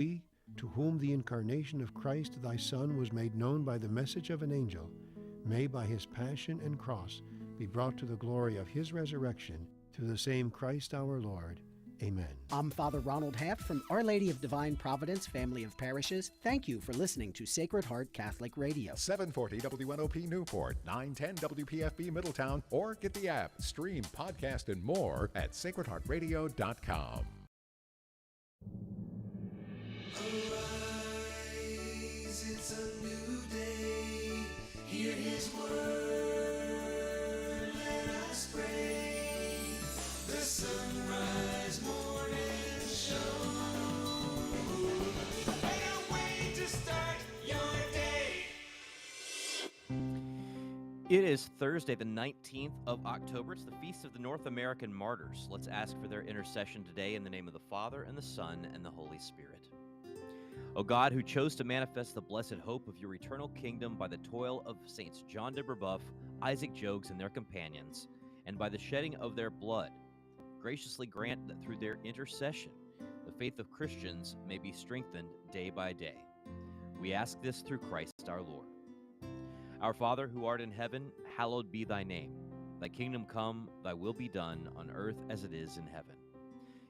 we, to whom the incarnation of Christ thy Son was made known by the message of an angel, may by his passion and cross be brought to the glory of his resurrection, through the same Christ our Lord. Amen. I'm Father Ronald Haft from Our Lady of Divine Providence Family of Parishes. Thank you for listening to Sacred Heart Catholic Radio. 740 WNOP Newport, 910 WPFB Middletown, or get the app, stream, podcast, and more at sacredheartradio.com. Arise, it's a new day. Hear his word, let us pray. The sunrise morning show. Better way to start your day. It is Thursday, the 19th of October. It's the Feast of the North American Martyrs. Let's ask for their intercession today in the name of the Father, and the Son, and the Holy Spirit. O God, who chose to manifest the blessed hope of your eternal kingdom by the toil of Saints John de Brebeuf, Isaac Jogues, and their companions, and by the shedding of their blood, graciously grant that through their intercession, the faith of Christians may be strengthened day by day. We ask this through Christ our Lord. Our Father, who art in heaven, hallowed be thy name. Thy kingdom come, thy will be done, on earth as it is in heaven.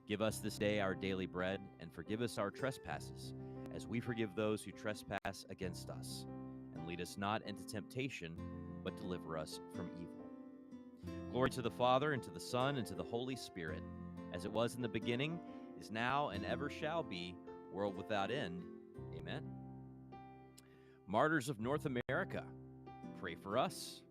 Give us this day our daily bread, and forgive us our trespasses, as we forgive those who trespass against us. And lead us not into temptation, but deliver us from evil. Glory to the Father, and to the Son, and to the Holy Spirit, as it was in the beginning, is now, and ever shall be, world without end. Amen. Martyrs of North America, pray for us.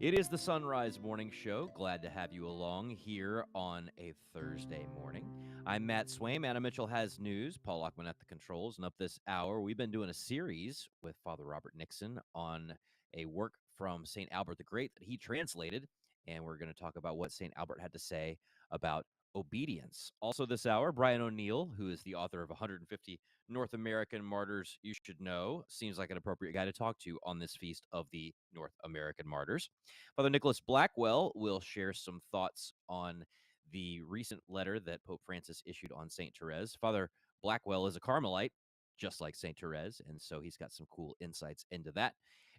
It is the Sunrise Morning Show. Glad to have you along here on a Thursday morning. I'm Matt Swaim. Anna Mitchell has news. Paul Lockman at the controls. And up this hour, we've been doing a series with Father Robert Nixon on a work from St. Albert the Great that he translated. And we're going to talk about what St. Albert had to say about obedience. Also this hour, Brian O'Neill, who is the author of 150 North American Martyrs You Should Know, seems like an appropriate guy to talk to on this feast of the North American Martyrs. Father Nicholas Blackwell will share some thoughts on the recent letter that Pope Francis issued on St. Therese. Father Blackwell is a Carmelite, just like St. Therese, and so he's got some cool insights into that.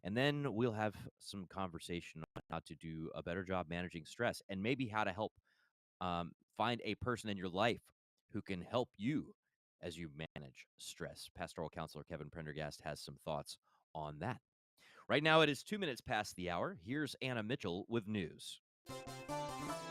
And then we'll have some conversation on how to do a better job managing stress, and maybe how to help find a person in your life who can help you as you manage stress. Pastoral Counselor Kevin Prendergast has some thoughts on that. Right now, it is 2 minutes past the hour. Here's Anna Mitchell with news.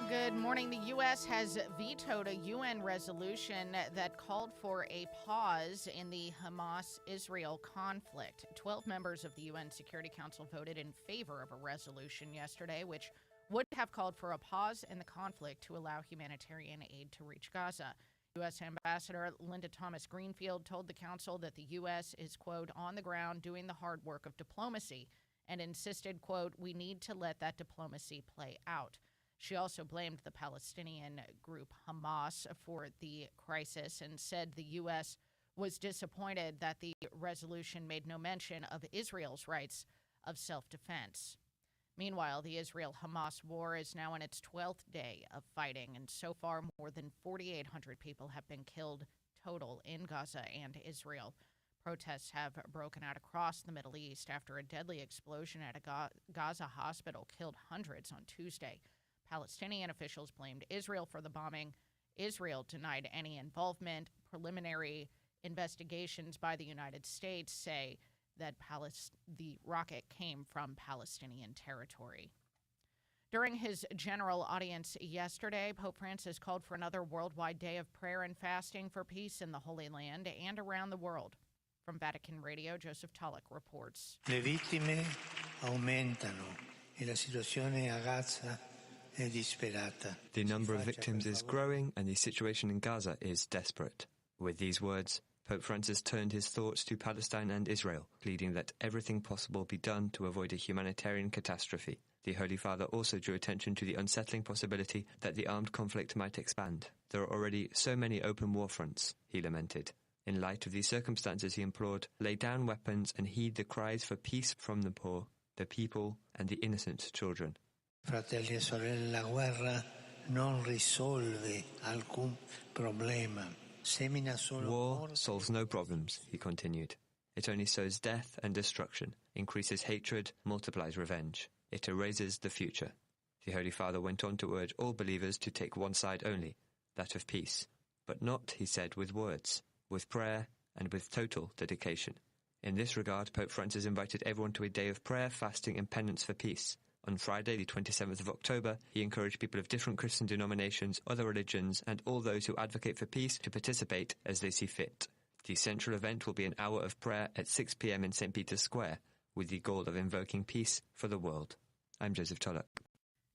Good morning. The U.S. has vetoed a UN resolution that called for a pause in the Hamas-Israel conflict. 12 members of the UN Security Council voted in favor of a resolution yesterday, which would have called for a pause in the conflict to allow humanitarian aid to reach Gaza. U.S. Ambassador Linda Thomas-Greenfield told the council that the U.S. is, quote, on the ground doing the hard work of diplomacy, and insisted, quote, we need to let that diplomacy play out. She also blamed the Palestinian group Hamas for the crisis and said the U.S. was disappointed that the resolution made no mention of Israel's rights of self-defense. Meanwhile, the Israel-Hamas war is now in its 12th day of fighting, and so far more than 4,800 people have been killed total in Gaza and Israel. Protests have broken out across the Middle East after a deadly explosion at a Gaza hospital killed hundreds on Tuesday. Palestinian officials blamed Israel for the bombing. Israel denied any involvement. Preliminary investigations by the United States say that the rocket came from Palestinian territory. During his general audience yesterday, Pope Francis called for another worldwide day of prayer and fasting for peace in the Holy Land and around the world. From Vatican Radio, Joseph Tulloch reports. Le vittime aumentano e la situazione a Gaza è disperata. The number of victims is growing and the situation in Gaza is desperate. With these words, Pope Francis turned his thoughts to Palestine and Israel, pleading that everything possible be done to avoid a humanitarian catastrophe. The Holy Father also drew attention to the unsettling possibility that the armed conflict might expand. There are already so many open war fronts, he lamented. In light of these circumstances, he implored, lay down weapons and heed the cries for peace from the poor, the people, and the innocent children. Fratelli e sorelle, la guerra non risolve alcun problema. semina solo War morte solves no problems, he continued. It only sows death and destruction, increases hatred, multiplies revenge. It erases the future. The Holy Father went on to urge all believers to take one side only, that of peace. But not, he said, with words, with prayer, and with total dedication. In this regard, Pope Francis invited everyone to a day of prayer, fasting, and penance for peace. On Friday, the 27th of October, he encouraged people of different Christian denominations, other religions, and all those who advocate for peace to participate as they see fit. The central event will be an hour of prayer at 6 p.m. in St. Peter's Square, with the goal of invoking peace for the world. I'm Joseph Tullock.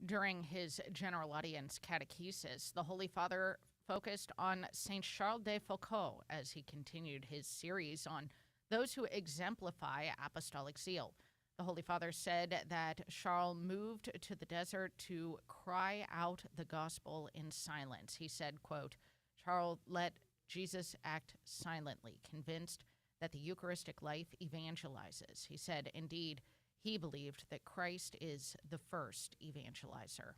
During his general audience catechesis, the Holy Father focused on Saint Charles de Foucault as he continued his series on those who exemplify apostolic zeal. The Holy Father said that Charles moved to the desert to cry out the gospel in silence. He said, quote, Charles let Jesus act silently, convinced that the Eucharistic life evangelizes. He said, indeed, he believed that Christ is the first evangelizer.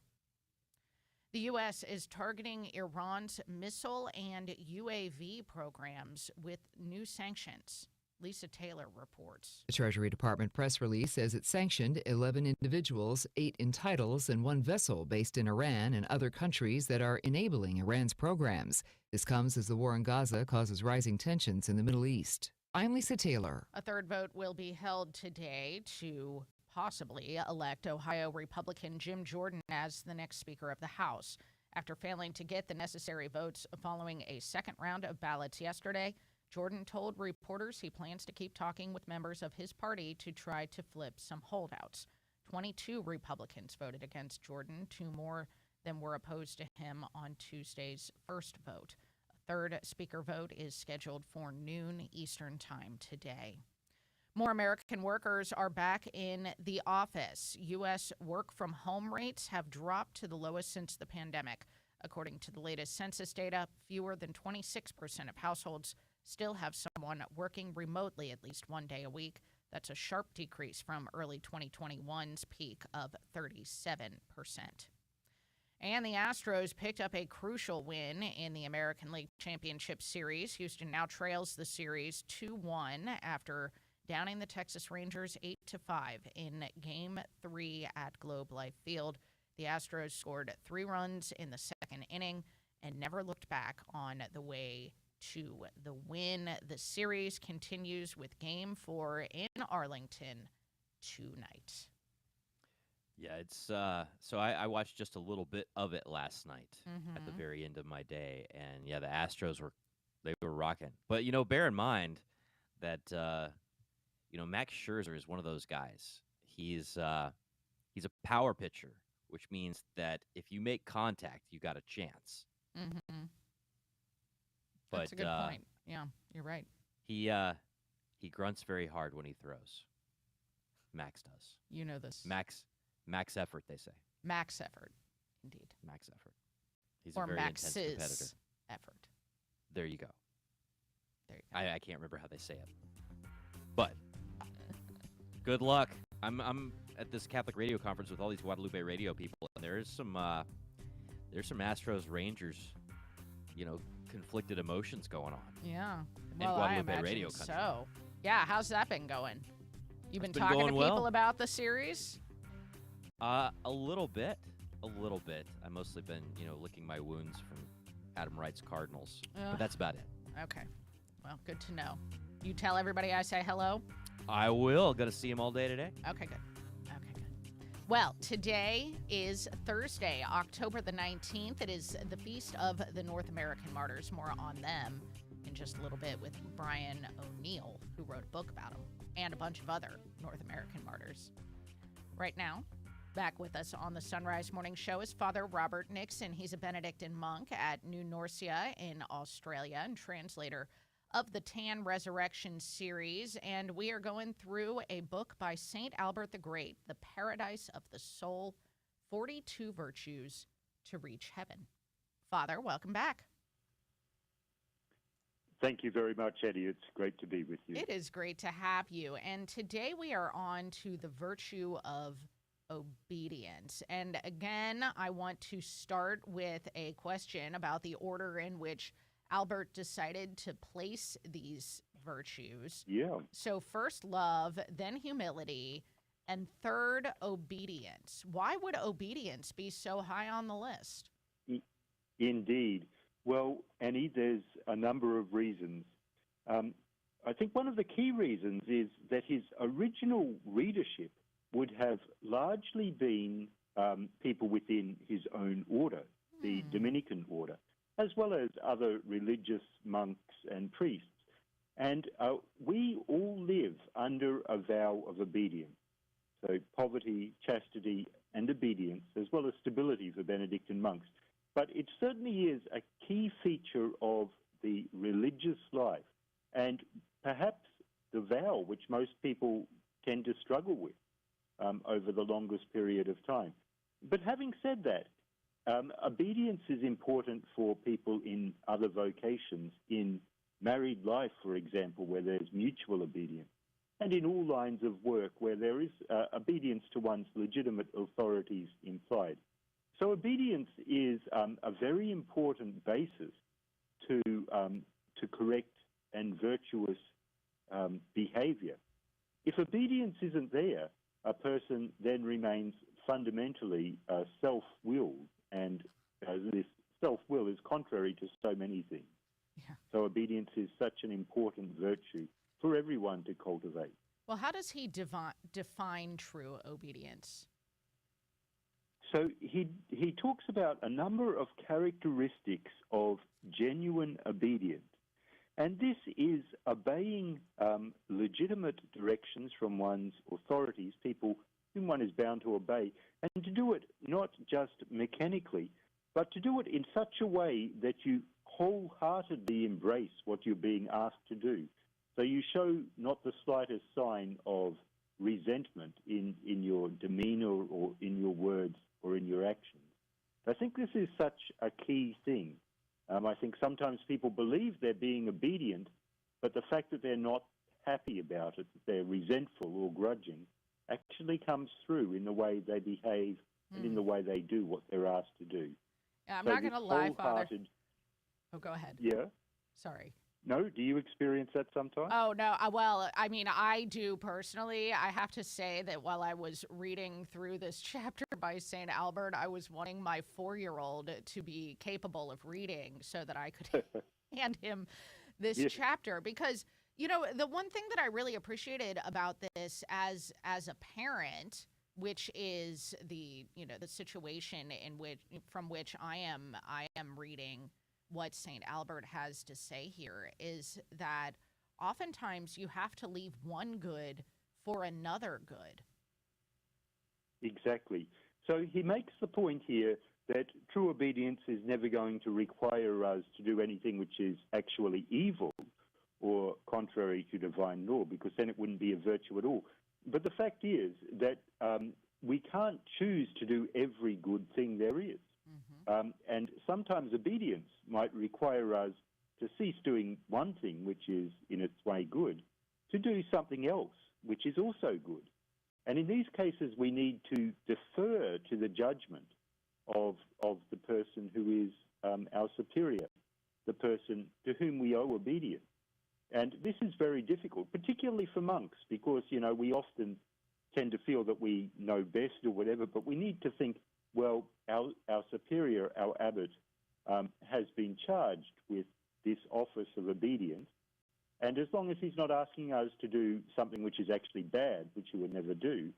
The U.S. is targeting Iran's missile and UAV programs with new sanctions. Lisa Taylor reports. The Treasury Department press release says it sanctioned 11 individuals, 8 in titles, and 1 vessel based in Iran and other countries that are enabling Iran's programs. This comes as the war in Gaza causes rising tensions in the Middle East. I'm Lisa Taylor. A third vote will be held today to possibly elect Ohio Republican Jim Jordan as the next Speaker of the House. After failing to get the necessary votes following a second round of ballots yesterday, Jordan told reporters he plans to keep talking with members of his party to try to flip some holdouts. 22 Republicans voted against Jordan, 2 more than were opposed to him on Tuesday's first vote. A third speaker vote is scheduled for noon Eastern Time today. More American workers are back in the office. U.S. work-from-home rates have dropped to the lowest since the pandemic. According to the latest census data, fewer than 26% of households still have someone working remotely at least one day a week. That's a sharp decrease from early 2021's peak of 37%. And the Astros picked up a crucial win in the American League Championship Series. Houston now trails the series 2-1 after downing the Texas Rangers 8-5 in Game 3 at Globe Life Field. The Astros scored 3 runs in the second inning and never looked back on the way to the win. The series continues with Game 4 in Arlington tonight. Yeah, it's so I watched just a little bit of it last night at the very end of my day, and yeah, the Astros were rocking. But bear in mind that Max Scherzer is one of those guys. He's a power pitcher, which means that if you make contact, you got a chance. Mm-hmm. But, that's a good point. Yeah, you're right. He grunts very hard when he throws. Max does. You know this. Max effort, they say. Max effort, indeed. Max effort. He's or a very intense competitor. Max's effort. There you go. There you go. I can't remember how they say it. But good luck. I'm at this Catholic radio conference with all these Guadalupe radio people, and there's some Astros Rangers, conflicted emotions going on. Yeah. In Guadalupe radio country. So, yeah, how's that been going? You've been It's been talking to going people well. about the series? A little bit. I've mostly been, licking my wounds from Adam Wright's Cardinals, but that's about it. Okay. Well, good to know. You tell everybody I say hello? I will. Going to see him all day today. Okay, good. Well, today is Thursday, October the 19th. It is the feast of the North American Martyrs. More on them in just a little bit with Brian O'Neill, who wrote a book about them, and a bunch of other North American martyrs. Right now, back with us on the Sunrise Morning Show is Father Robert Nixon. He's a Benedictine monk at New Norcia in Australia and translator of the Tan Resurrection series, and we are going through a book by St. Albert the Great, The Paradise of the Soul, 42 Virtues to Reach Heaven. Father, welcome back. Thank you very much, Eddie. It's great to be with you. It is great to have you, and today we are on to the virtue of obedience. And again, I want to start with a question about the order in which Albert decided to place these virtues. Yeah. So first love, then humility, and third obedience. Why would obedience be so high on the list? Indeed. Well, Annie, there's a number of reasons. I think one of the key reasons is that his original readership would have largely been people within his own order, the Dominican order, as well as other religious monks and priests. And we all live under a vow of obedience. So poverty, chastity, and obedience, as well as stability for Benedictine monks. But it certainly is a key feature of the religious life, and perhaps the vow which most people tend to struggle with over the longest period of time. But having said that, obedience is important for people in other vocations, in married life, for example, where there's mutual obedience, and in all lines of work where there is obedience to one's legitimate authorities implied. So obedience is a very important basis to correct and virtuous behavior. If obedience isn't there, a person then remains fundamentally self-willed, and this self-will is contrary to so many things. Yeah. So obedience is such an important virtue for everyone to cultivate. Well, how does he define true obedience? So he talks about a number of characteristics of genuine obedience. And this is obeying legitimate directions from one's authorities, people whom one is bound to obey, and to do it not just mechanically, but to do it in such a way that you wholeheartedly embrace what you're being asked to do. So you show not the slightest sign of resentment in your demeanor or in your words or in your actions. I think this is such a key thing. I think sometimes people believe they're being obedient, but the fact that they're not happy about it, that they're resentful or grudging, actually comes through in the way they behave and in the way they do what they're asked to do. Yeah, I'm not going to lie, Father. Oh, go ahead. Yeah? Sorry. No? Do you experience that sometimes? Oh, no. Well, I mean, I do personally. I have to say that while I was reading through this chapter by St. Albert, I was wanting my 4-year-old to be capable of reading so that I could hand him this chapter. Because, you know, the one thing that I really appreciated about this as a parent, which is the situation from which I am reading what St. Albert has to say here, is that oftentimes you have to leave one good for another good. Exactly. So he makes the point here that true obedience is never going to require us to do anything which is actually evil or contrary to divine law, because then it wouldn't be a virtue at all. But the fact is that we can't choose to do every good thing there is. And sometimes obedience might require us to cease doing one thing, which is in its way good, to do something else, which is also good. And in these cases, we need to defer to the judgment of the person who is our superior, the person to whom we owe obedience. And this is very difficult, particularly for monks, because, we often tend to feel that we know best or whatever, but we need to think, well, our superior, our abbot, has been charged with this office of obedience. And as long as he's not asking us to do something which is actually bad, which he would never do,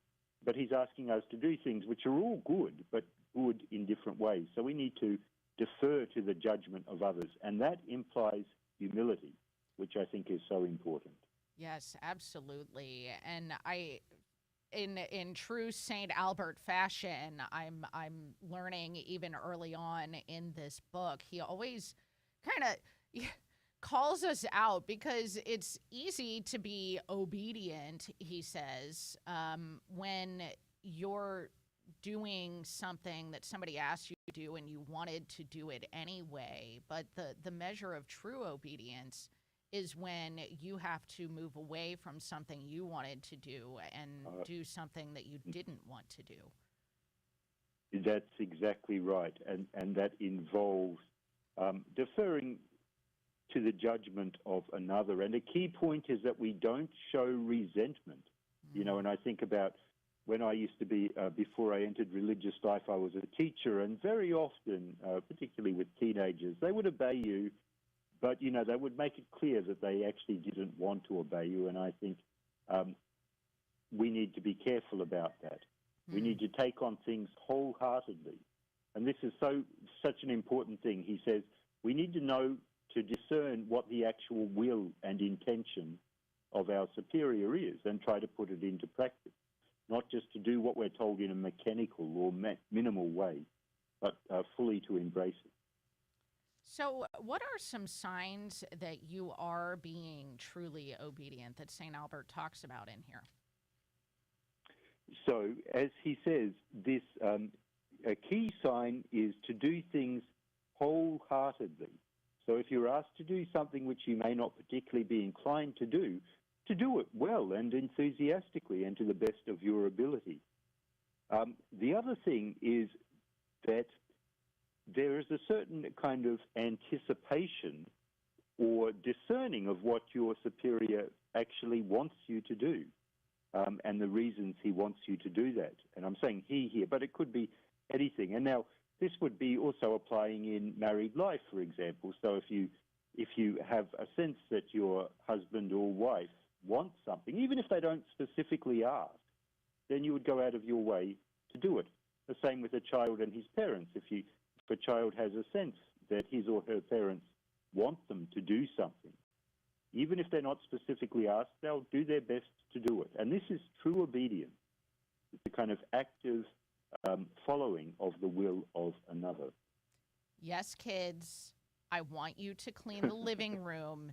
but he's asking us to do things which are all good, but good in different ways. So we need to defer to the judgment of others. And that implies humility, which I think is so important. Yes, absolutely. And in true St. Albert fashion, I'm learning even early on in this book, he always kind of calls us out, because it's easy to be obedient, he says, when you're doing something that somebody asked you to do and you wanted to do it anyway. But the measure of true obedience is when you have to move away from something you wanted to do and do something that you didn't want to do. That's exactly right. And that involves deferring to the judgment of another. And a key point is that we don't show resentment. You know, and I think about when I used to be, before I entered religious life, I was a teacher, and very often, particularly with teenagers, they would obey you, but, you know, they would make it clear that they actually didn't want to obey you, and I think we need to be careful about that. We need to take on things wholeheartedly, and this is such an important thing. He says we need to know to discern what the actual will and intention of our superior is and try to put it into practice, not just to do what we're told in a mechanical or minimal way, but fully to embrace it. So what are some signs that you are being truly obedient that St. Albert talks about in here? So, as he says, this a key sign is to do things wholeheartedly. So if you're asked to do something which you may not particularly be inclined to do it well and enthusiastically and to the best of your ability. The other thing is that there is a certain kind of anticipation or discerning of what your superior actually wants you to do and the reasons he wants you to do that. And I'm saying he here, but it could be anything. And now this would be also applying in married life, for example. So if you have a sense that your husband or wife wants something, even if they don't specifically ask, then you would go out of your way to do it. The same with a child and his parents. If a child has a sense that his or her parents want them to do something, even if they're not specifically asked, they'll do their best to do it. And this is true obedience. It's a kind of active following of the will of another. Yes, kids, I want you to clean the living room.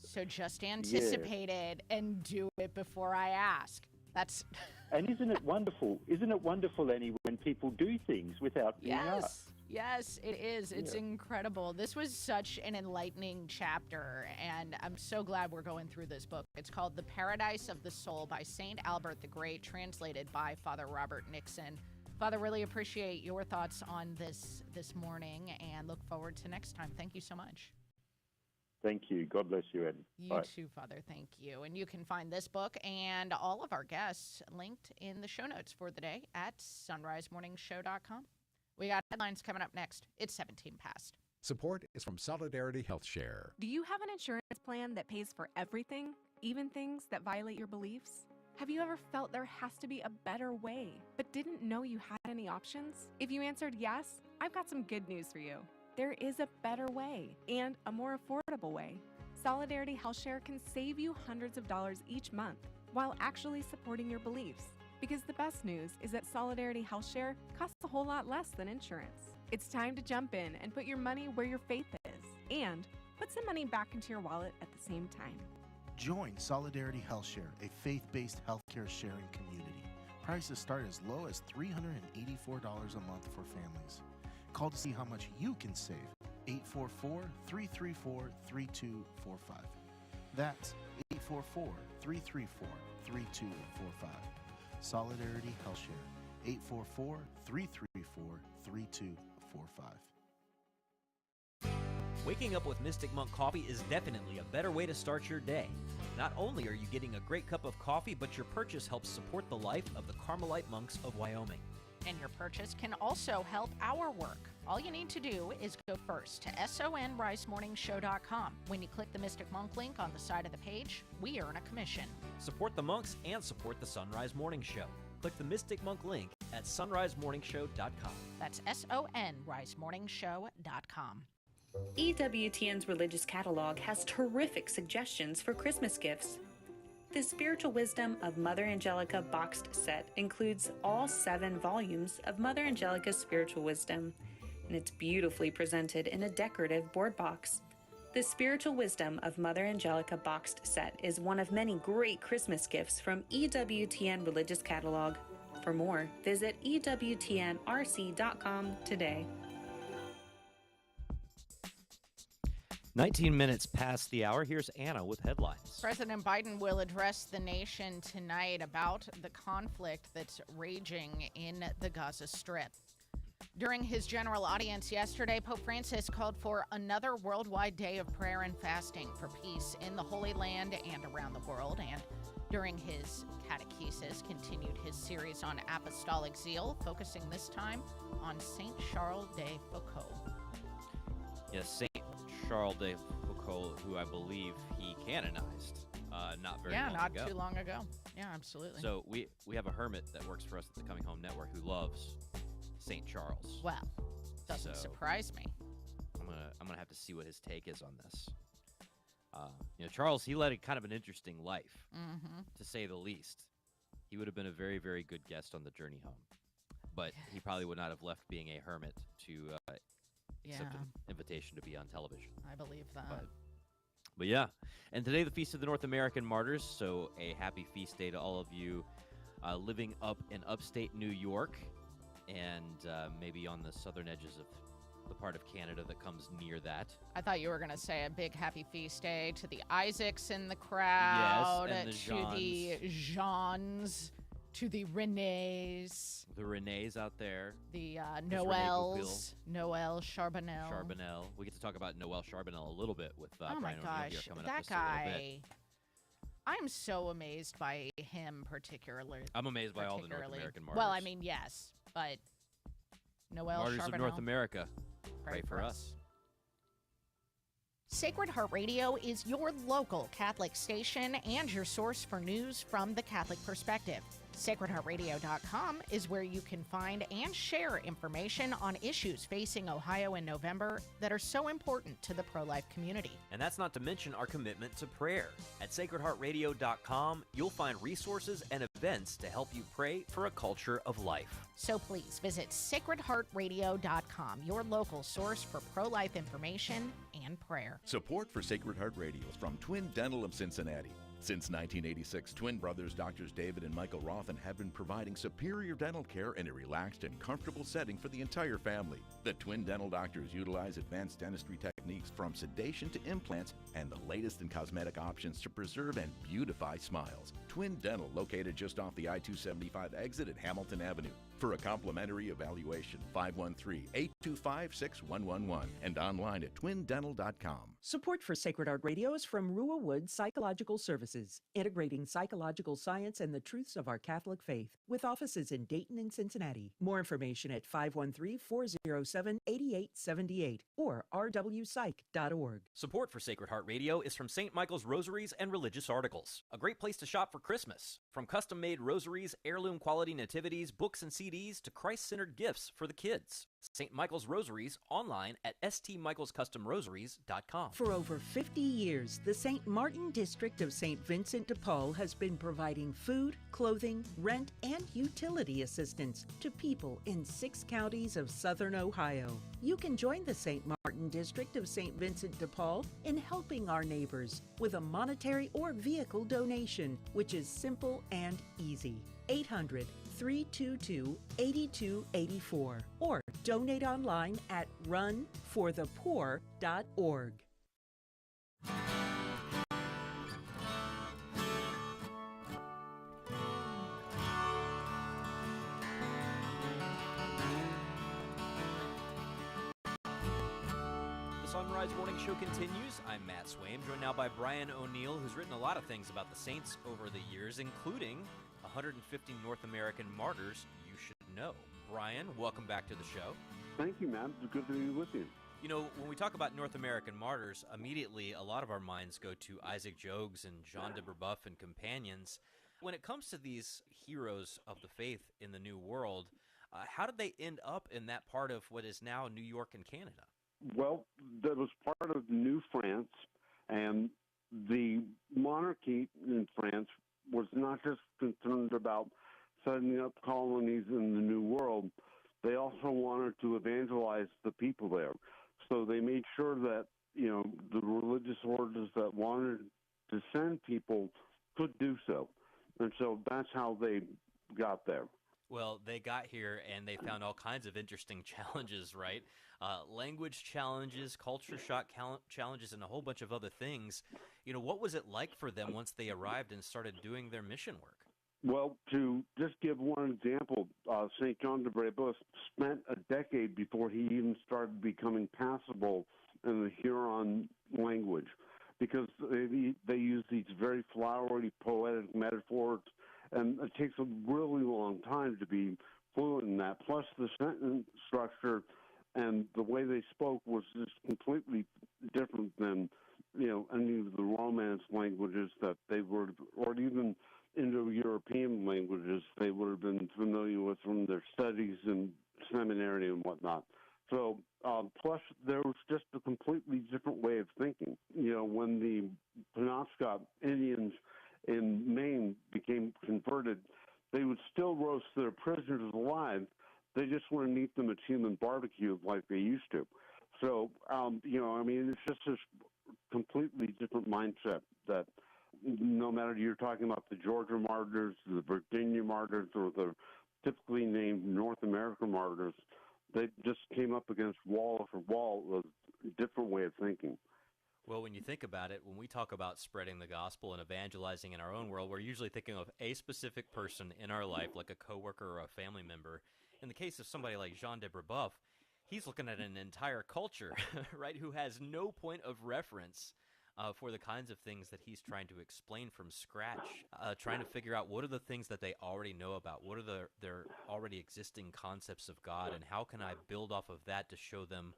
So just anticipate it and do it before I ask. That's And isn't it wonderful? Isn't it wonderful, Annie, when people do things without being asked? Yes, it is. It's incredible. This was such an enlightening chapter, and I'm so glad we're going through this book. It's called The Paradise of the Soul by St. Albert the Great, translated by Father Robert Nixon. Father, really appreciate your thoughts on this morning and look forward to next time. Thank you so much. Thank you. God bless you, Annie. You too, Father. Thank you. And you can find this book and all of our guests linked in the show notes for the day at sunrisemorningshow.com. We got headlines coming up next. It's 17 past. Support is from Solidarity Health Share. Do you have an insurance plan that pays for everything, even things that violate your beliefs? Have you ever felt there has to be a better way, but didn't know you had any options? If you answered yes, I've got some good news for you. There is a better way and a more affordable way. Solidarity Health Share can save you hundreds of dollars each month while actually supporting your beliefs. Because the best news is that Solidarity Health Share costs a whole lot less than insurance. It's time to jump in and put your money where your faith is and put some money back into your wallet at the same time. Join Solidarity Health Share, a faith-based healthcare sharing community. Prices start as low as $384 a month for families. Call to see how much you can save. 844-334-3245. That's 844-334-3245. Solidarity Health Share, 844-334-3245. Waking up with Mystic Monk Coffee is definitely a better way to start your day. Not only are you getting a great cup of coffee, but your purchase helps support the life of the Carmelite monks of Wyoming. And your purchase can also help our work. All you need to do is go first to sonrisemorningshow.com. When you click the Mystic Monk link on the side of the page, we earn a commission. Support the monks and support the Sunrise Morning Show. Click the Mystic Monk link at sunrisemorningshow.com. That's sonrisemorningshow.com. EWTN's religious catalog has terrific suggestions for Christmas gifts. The Spiritual Wisdom of Mother Angelica boxed set includes all 7 volumes of Mother Angelica's spiritual wisdom, and it's beautifully presented in a decorative board box. The Spiritual Wisdom of Mother Angelica boxed set is one of many great Christmas gifts from EWTN Religious Catalog. For more, visit EWTNRC.com today. 19 minutes past the hour. Here's Anna with headlines. President Biden will address the nation tonight about the conflict that's raging in the Gaza Strip. During his general audience yesterday, Pope Francis called for another worldwide day of prayer and fasting for peace in the Holy Land and around the world. And during his catechesis, continued his series on apostolic zeal, focusing this time on Saint Charles de Foucault. Yes, Saint Charles de Foucault, who I believe he canonized not very long ago. Not too long ago. Yeah, absolutely. So we have a hermit that works for us at the Coming Home Network who loves St. Charles. Well, doesn't surprise me. I'm gonna have to see what his take is on this. Charles, he led a kind of an interesting life, to say the least. He would have been a very, very good guest on the journey home, but he probably would not have left being a hermit to accept an invitation to be on television. I believe that. But yeah, and today the Feast of the North American Martyrs, so a happy feast day to all of you living up in upstate New York and maybe on the southern edges of the part of Canada that comes near that. I thought you were going to say a big happy feast day to the Isaacs in the crowd, yes, and the Jeans, to the Renées. The Renées out there. The Noels. Noel Charbonnel. We get to talk about Noel Charbonnel a little bit with oh my Brian gosh, O'Neill here coming that up just a little bit. I'm so amazed by him particularly. I'm amazed by all the North American martyrs. Well, I mean, yes, but Noel Martyrs Charbonnel. of North America. Pray for us. Sacred Heart Radio is your local Catholic station and your source for news from the Catholic perspective. SacredHeartRadio.com is where you can find and share information on issues facing Ohio in November that are so important to the pro-life community. And that's not to mention our commitment to prayer. At SacredHeartRadio.com, you'll find resources and events to help you pray for a culture of life. So please visit SacredHeartRadio.com, your local source for pro-life information and prayer. Support for Sacred Heart Radio is from Twin Dental of Cincinnati. Since 1986, twin brothers Drs. David and Michael Rothen have been providing superior dental care in a relaxed and comfortable setting for the entire family. The twin dental doctors utilize advanced dentistry techniques from sedation to implants and the latest in cosmetic options to preserve and beautify smiles. Twin Dental, located just off the I-275 exit at Hamilton Avenue. For a complimentary evaluation, 513-825-6111 and online at twindental.com. Support for Sacred Heart Radio is from Rua Wood Psychological Services, integrating psychological science and the truths of our Catholic faith, with offices in Dayton and Cincinnati. More information at 513-407-8878 or rwpsych.org. Support for Sacred Heart Radio is from St. Michael's Rosaries and Religious Articles, a great place to shop for Christmas. From custom-made rosaries, heirloom quality nativities, books and CDs to Christ-centered gifts for the kids. St. Michael's Rosaries online at stmichaelscustomrosaries.com. For over 50 years, the St. Martin District of St. Vincent de Paul has been providing food, clothing, rent, and utility assistance to people in 6 counties of southern Ohio. You can join the St. Martin District of St. Vincent de Paul in helping our neighbors with a monetary or vehicle donation, which is simple and easy. 800-322-8284 or donate online at runforthepoor.org. The Sunrise Morning Show continues. I'm Matt Swaim, joined now by Brian O'Neill, who's written a lot of things about the saints over the years, including 150 North American Martyrs you should know. Brian, welcome back to the show. Thank you, Matt. It's good to be with you. You know, when we talk about North American Martyrs, immediately a lot of our minds go to Isaac Jogues and Jean de Brebeuf and companions. When it comes to these heroes of the faith in the New World, how did they end up in that part of what is now New York and Canada? Well, that was part of New France, and the monarchy in France was not just concerned about setting up colonies in the New World. They also wanted to evangelize the people there. So they made sure that, you know, the religious orders that wanted to send people could do so. And so that's how they got there. Well, they got here and they found all kinds of interesting challenges, right? Language challenges, culture shock challenges, and a whole bunch of other things. You know, what was it like for them once they arrived and started doing their mission work? Well, to just give one example, St. John de Brebeuf spent a decade before he even started becoming passable in the Huron language, because they use these very flowery, poetic metaphors, and it takes a really long time to be fluent in that. Plus, the sentence structure and the way they spoke was just completely different than, any of the Romance languages that they were, or even Indo-European languages they would have been familiar with from their studies in seminary and whatnot. So, plus there was just a completely different way of thinking. When the Penobscot Indians in Maine became converted, they would still roast their prisoners alive. They just wouldn't eat them at human barbecue like they used to. So, it's just this completely different mindset that no matter you're talking about the Georgia Martyrs, the Virginia Martyrs, or the typically named North American Martyrs, they just came up against wall after wall with a different way of thinking. Well, when you think about it, when we talk about spreading the gospel and evangelizing in our own world, we're usually thinking of a specific person in our life, like a coworker or a family member. In the case of somebody like Jean de Brebeuf, he's looking at an entire culture, right, who has no point of reference for the kinds of things that he's trying to explain from scratch, trying to figure out what are the things that they already know about, what are their already existing concepts of God, and how can I build off of that to show them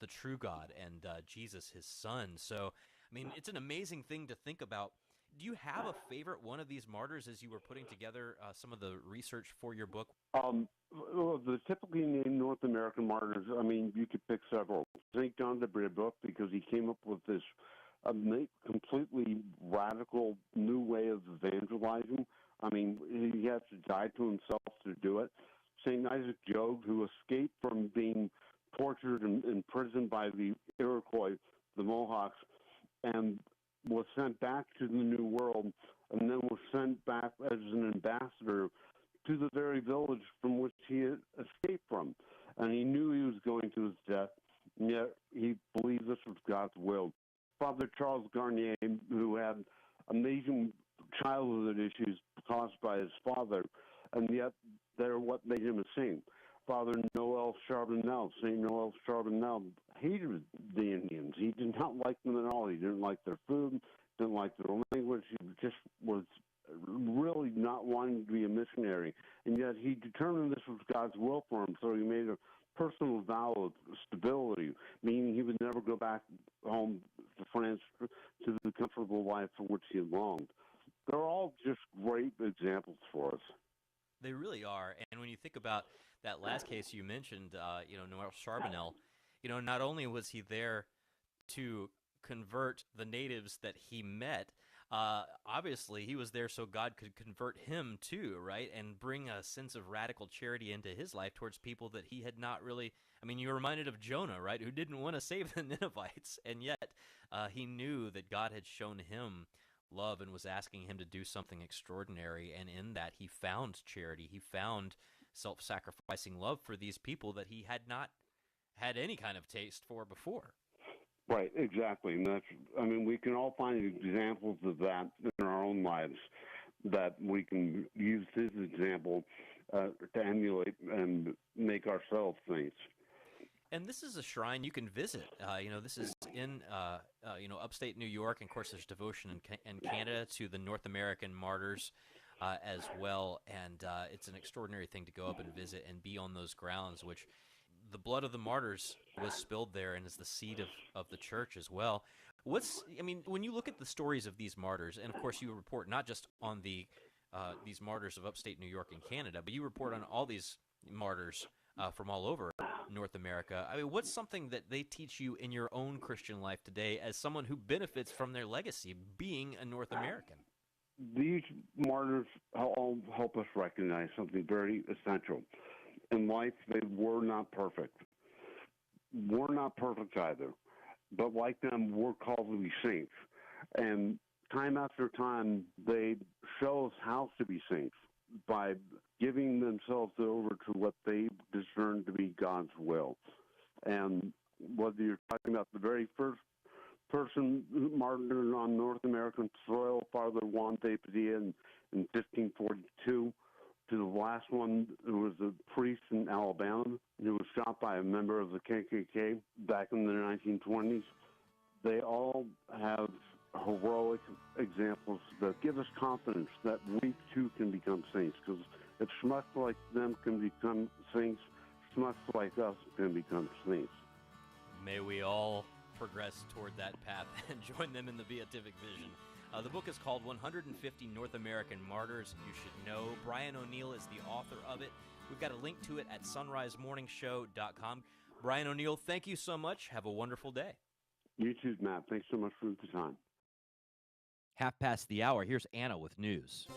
the true God and Jesus, his son. So, it's an amazing thing to think about. Do you have a favorite one of these martyrs as you were putting together some of the research for your book? Well, the typically named North American Martyrs, you could pick several. St. John de Brebeuf, because he came up with this completely radical new way of evangelizing. He had to die to himself to do it. St. Isaac Jogues, who escaped from being tortured and imprisoned by the Iroquois, the Mohawks, and was sent back to the New World, and then was sent back as an ambassador to the very village from which he had escaped from. And he knew he was going to his death, and yet he believed this was God's will. Father Charles Garnier, who had amazing childhood issues caused by his father, and yet they're what made him a saint. Father Noel Charbonnel, St. Noel Charbonnel, hated the Indians. He did not like them at all. He didn't like their food, didn't like their language. He just was really not wanting to be a missionary. And yet he determined this was God's will for him, so he made a personal vow of stability, meaning he would never go back home to France to the comfortable life for which he had longed. They're all just great examples for us. They really are. And when you think about that last case you mentioned, Noel Charbonnel, not only was he there to convert the natives that he met, obviously he was there so God could convert him too, right? And bring a sense of radical charity into his life towards people that he had not really, you're reminded of Jonah, right? Who didn't want to save the Ninevites, and yet he knew that God had shown him love and was asking him to do something extraordinary, and in that he found charity. He found self-sacrificing love for these people that he had not had any kind of taste for before. Right, exactly. And that's, we can all find examples of that in our own lives that we can use his example to emulate and make ourselves saints. And this is a shrine you can visit. This is in, upstate New York. And of course, there's devotion in Canada to the North American Martyrs as well. And it's an extraordinary thing to go up and visit and be on those grounds, which the blood of the martyrs was spilled there and is the seed of the church as well. When you look at the stories of these martyrs, and of course you report not just on these martyrs of upstate New York and Canada, but you report on all these martyrs from all over North America. What's something that they teach you in your own Christian life today as someone who benefits from their legacy, being a North American? These martyrs all help us recognize something very essential. In life, they were not perfect. We're not perfect either. But like them, we're called to be saints. And time after time, they show us how to be saints by giving themselves over to what they discern to be God's will. And whether you're talking about the very first person martyred on North American soil, Father Juan de Padilla, in 1542, to the last one who was a priest in Alabama who was shot by a member of the KKK back in the 1920s. They all have heroic examples that give us confidence that we too can become saints, because if schmucks like them can become saints, schmucks like us can become saints. May we all progress toward that path and join them in the beatific vision. The book is called 150 North American Martyrs. You should know. Brian O'Neill is the author of it. We've got a link to it at sunrisemorningshow.com. Brian O'Neill, thank you so much. Have a wonderful day. You too, Matt. Thanks so much for the time. 1:30. Here's Anna with news.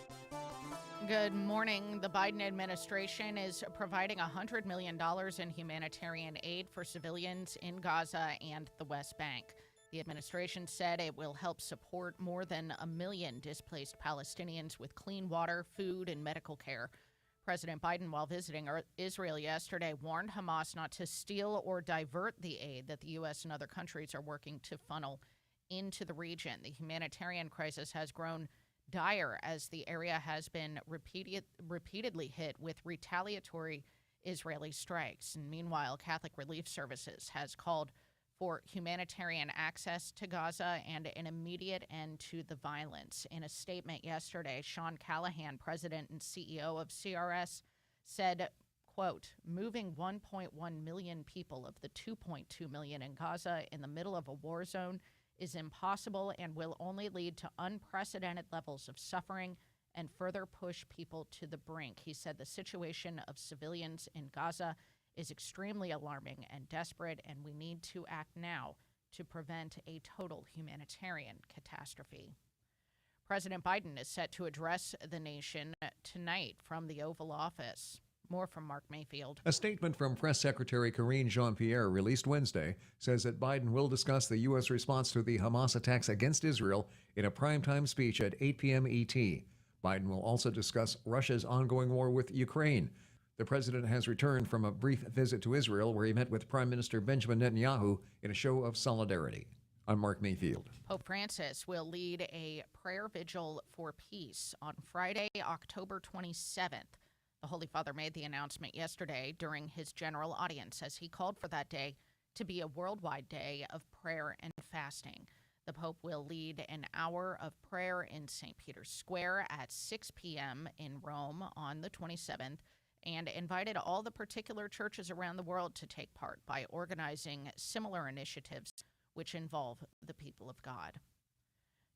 Good morning. The Biden administration is providing $100 million in humanitarian aid for civilians in Gaza and the West Bank. The administration said it will help support more than 1 million displaced Palestinians with clean water, food, and medical care. President Biden, while visiting Israel yesterday, warned Hamas not to steal or divert the aid that the U.S. and other countries are working to funnel into the region. The humanitarian crisis has grown dire as the area has been repeatedly hit with retaliatory Israeli strikes. And meanwhile, Catholic Relief Services has called for humanitarian access to Gaza and an immediate end to the violence. In a statement yesterday, Sean Callahan, president and CEO of CRS, said, quote, moving 1.1 million people of the 2.2 million in Gaza in the middle of a war zone is impossible and will only lead to unprecedented levels of suffering and further push people to the brink. He said the situation of civilians in Gaza is extremely alarming and desperate, and we need to act now to prevent a total humanitarian catastrophe. President Biden is set to address the nation tonight from the Oval Office. More from Mark Mayfield. A statement from Press Secretary Karine Jean-Pierre released Wednesday says that Biden will discuss the U.S. response to the Hamas attacks against Israel in a primetime speech at 8 p.m. ET. Biden will also discuss Russia's ongoing war with Ukraine. The president has returned from a brief visit to Israel where he met with Prime Minister Benjamin Netanyahu in a show of solidarity. I'm Mark Mayfield. Pope Francis will lead a prayer vigil for peace on Friday, October 27th. The Holy Father made the announcement yesterday during his general audience as he called for that day to be a worldwide day of prayer and fasting. The Pope will lead an hour of prayer in St. Peter's Square at 6 p.m. in Rome on the 27th and invited all the particular churches around the world to take part by organizing similar initiatives which involve the people of God.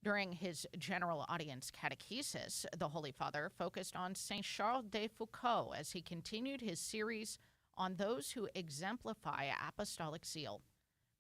During his general audience catechesis, the Holy Father focused on Saint Charles de Foucault as he continued his series on those who exemplify apostolic zeal.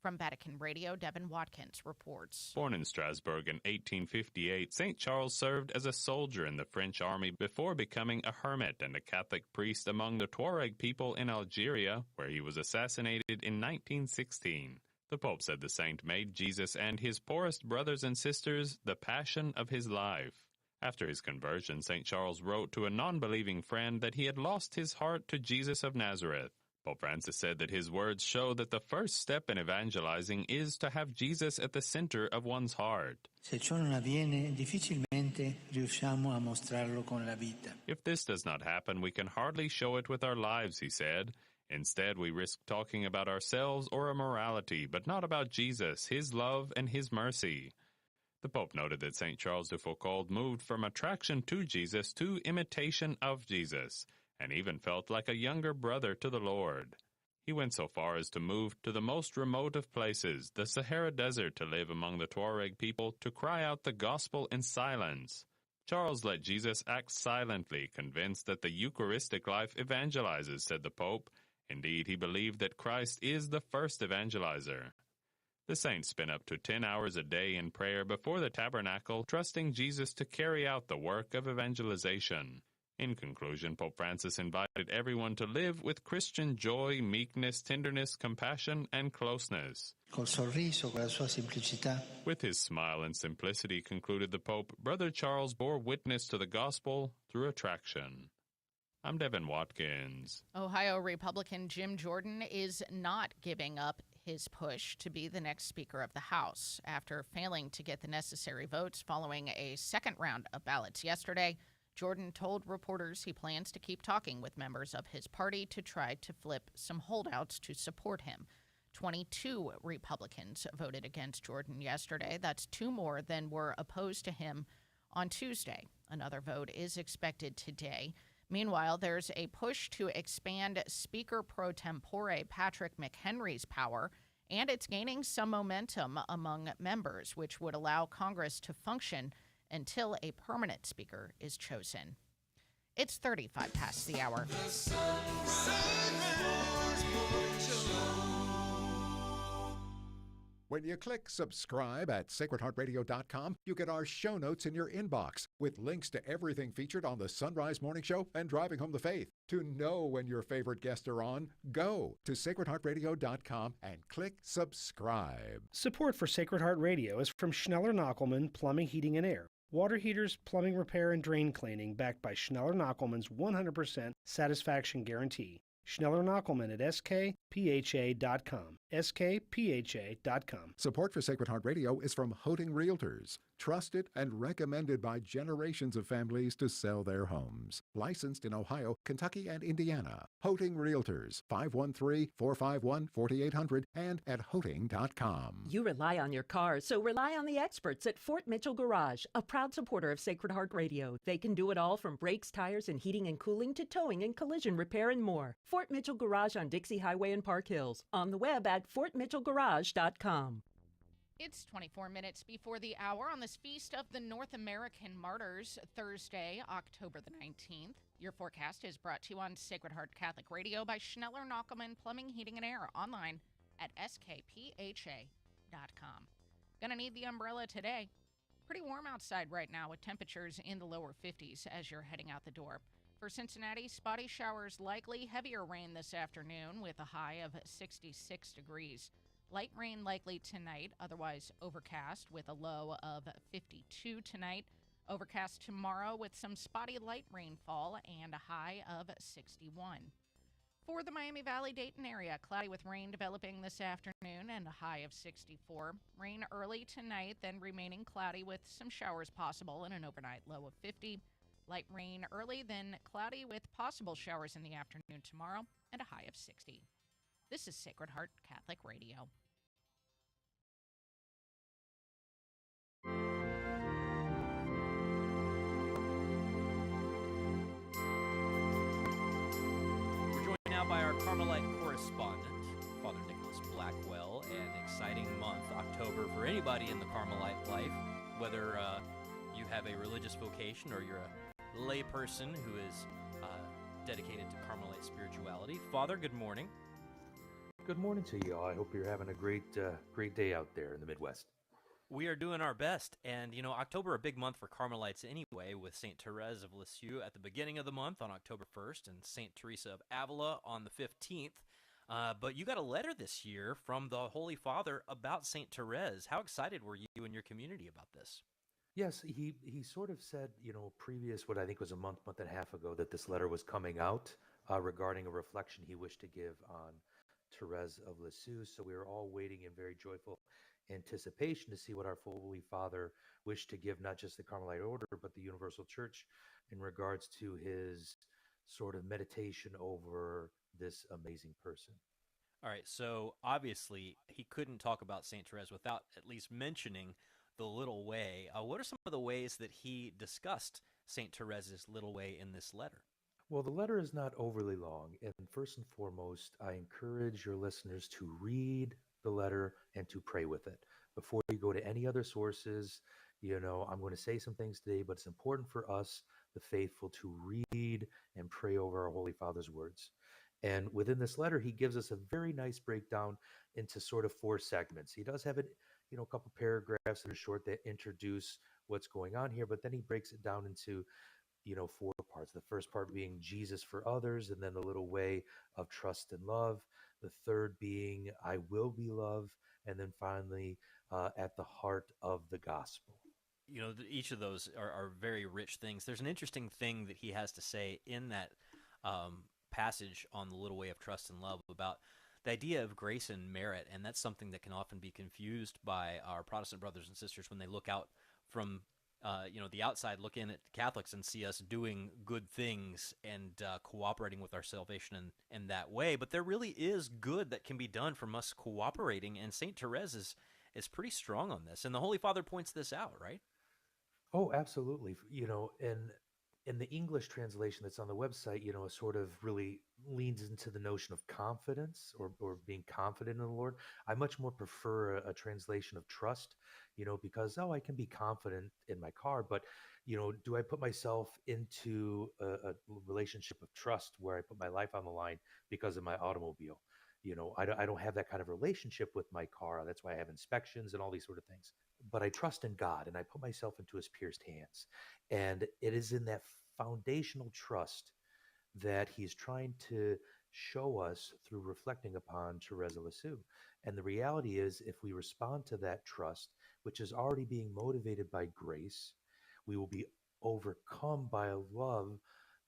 From Vatican Radio, Devin Watkins reports. Born in Strasbourg in 1858, St. Charles served as a soldier in the French army before becoming a hermit and a Catholic priest among the Tuareg people in Algeria, where he was assassinated in 1916. The Pope said the saint made Jesus and his poorest brothers and sisters the passion of his life. After his conversion, St. Charles wrote to a non-believing friend that he had lost his heart to Jesus of Nazareth. Pope Francis said that his words show that the first step in evangelizing is to have Jesus at the center of one's heart. Se ciò non avviene, difficilmente riusciamo a mostrarlo con la vita. If this does not happen, we can hardly show it with our lives, he said. Instead, we risk talking about ourselves or our morality, but not about Jesus, his love, and his mercy. The Pope noted that St. Charles de Foucault moved from attraction to Jesus to imitation of Jesus, and even felt like a younger brother to the Lord. He went so far as to move to the most remote of places, the Sahara Desert, to live among the Tuareg people, to cry out the gospel in silence. Charles let Jesus act silently, convinced that the Eucharistic life evangelizes, said the Pope. Indeed, he believed that Christ is the first evangelizer. The saint spent up to 10 hours a day in prayer before the tabernacle, trusting Jesus to carry out the work of evangelization. In conclusion, Pope Francis invited everyone to live with Christian joy, meekness, tenderness, compassion, and closeness. Col sorriso, con la sua semplicità. With his smile and simplicity, concluded the Pope, Brother Charles bore witness to the gospel through attraction. I'm Devin Watkins. Ohio Republican Jim Jordan is not giving up his push to be the next Speaker of the House. After failing to get the necessary votes following a second round of ballots yesterday, Jordan told reporters he plans to keep talking with members of his party to try to flip some holdouts to support him. 22 Republicans voted against Jordan yesterday. That's 2 more than were opposed to him on Tuesday. Another vote is expected today. Meanwhile, there's a push to expand Speaker pro tempore Patrick McHenry's power, and it's gaining some momentum among members, which would allow Congress to function until a permanent speaker is chosen. It's 35 past the hour. When you click subscribe at sacredheartradio.com, you get our show notes in your inbox with links to everything featured on the Sunrise Morning Show and Driving Home the Faith. To know when your favorite guests are on, go to sacredheartradio.com and click subscribe. Support for Sacred Heart Radio is from Schneller-Knockelman Plumbing, Heating, and Air. Water heaters, plumbing repair, and drain cleaning backed by Schneller-Knockelman's 100% satisfaction guarantee. Schneller-Knockelman at skpha.com. skpha.com. Support for Sacred Heart Radio is from Hoting Realtors, trusted and recommended by generations of families to sell their homes. Licensed in Ohio, Kentucky, and Indiana. Hoting Realtors, 513-451-4800 and at hoting.com. You rely on your car, so rely on the experts at Fort Mitchell Garage, a proud supporter of Sacred Heart Radio. They can do it all from brakes, tires, and heating and cooling to towing and collision repair and more. Fort Mitchell Garage on Dixie Highway in Park Hills. On the web at fortmitchellgarage.com. It's 24 minutes before the hour on this Feast of the North American Martyrs, Thursday, October the 19th. Your forecast is brought to you on Sacred Heart Catholic Radio by Schneller-Knockelman Plumbing, Heating, and Air, online at skpha.com. Gonna need the umbrella today. Pretty warm outside right now with temperatures in the lower 50s as you're heading out the door. For Cincinnati, spotty showers likely, heavier rain this afternoon with a high of 66 degrees. Light rain likely tonight, otherwise overcast with a low of 52 tonight. Overcast tomorrow with some spotty light rainfall and a high of 61. For the Miami Valley-Dayton area, cloudy with rain developing this afternoon and a high of 64. Rain early tonight, then remaining cloudy with some showers possible and an overnight low of 50. Light rain early, then cloudy with possible showers in the afternoon tomorrow and a high of 60. This is Sacred Heart Catholic Radio. We're joined now by our Carmelite correspondent, Father Nicholas Blackwell. An exciting month, October, for anybody in the Carmelite life, whether you have a religious vocation or you're a lay person who is dedicated to Carmelite spirituality. Father, good morning. Good morning to you all. I hope you're having a great day out there in the Midwest. We are doing our best, and October a big month for Carmelites anyway, with St. Therese of Lisieux at the beginning of the month on October 1st, and St. Teresa of Avila on the 15th. But you got a letter this year from the Holy Father about St. Therese. How excited were you and your community about this? Yes, he sort of said, previous, what I think was a month and a half ago, that this letter was coming out regarding a reflection he wished to give on Therese of Lisieux. So we were all waiting in very joyful anticipation to see what our Holy Father wished to give, not just the Carmelite order, but the Universal Church, in regards to his sort of meditation over this amazing person. All right, so obviously he couldn't talk about St. Therese without at least mentioning the little way. What are some of the ways that he discussed St. Therese's little way in this letter? Well, the letter is not overly long, and first and foremost, I encourage your listeners to read the letter and to pray with it. Before you go to any other sources, I'm going to say some things today, but it's important for us, the faithful, to read and pray over our Holy Father's words. And within this letter, he gives us a very nice breakdown into sort of 4 segments. He does have it, a couple paragraphs that are short that introduce what's going on here, but then he breaks it down into 4 parts. The first part being Jesus for others, and then the little way of trust and love. The third being I will be loved, and then finally at the heart of the gospel. Each of those are very rich things. There's an interesting thing that he has to say in that passage on the little way of trust and love about the idea of grace and merit, and that's something that can often be confused by our Protestant brothers and sisters when they look out from the outside, look in at Catholics and see us doing good things and cooperating with our salvation in that way. But there really is good that can be done from us cooperating, and St. Therese is pretty strong on this. And the Holy Father points this out, right? Oh, absolutely. And in the English translation that's on the website, it sort of really leans into the notion of confidence or being confident in the Lord. I much more prefer a translation of trust, because, I can be confident in my car, but, do I put myself into a relationship of trust where I put my life on the line because of my automobile? I don't have that kind of relationship with my car. That's why I have inspections and all these sort of things. But I trust in God and I put myself into his pierced hands. And it is in that foundational trust that he's trying to show us through reflecting upon Teresa Lisieux. And the reality is, if we respond to that trust, which is already being motivated by grace, we will be overcome by a love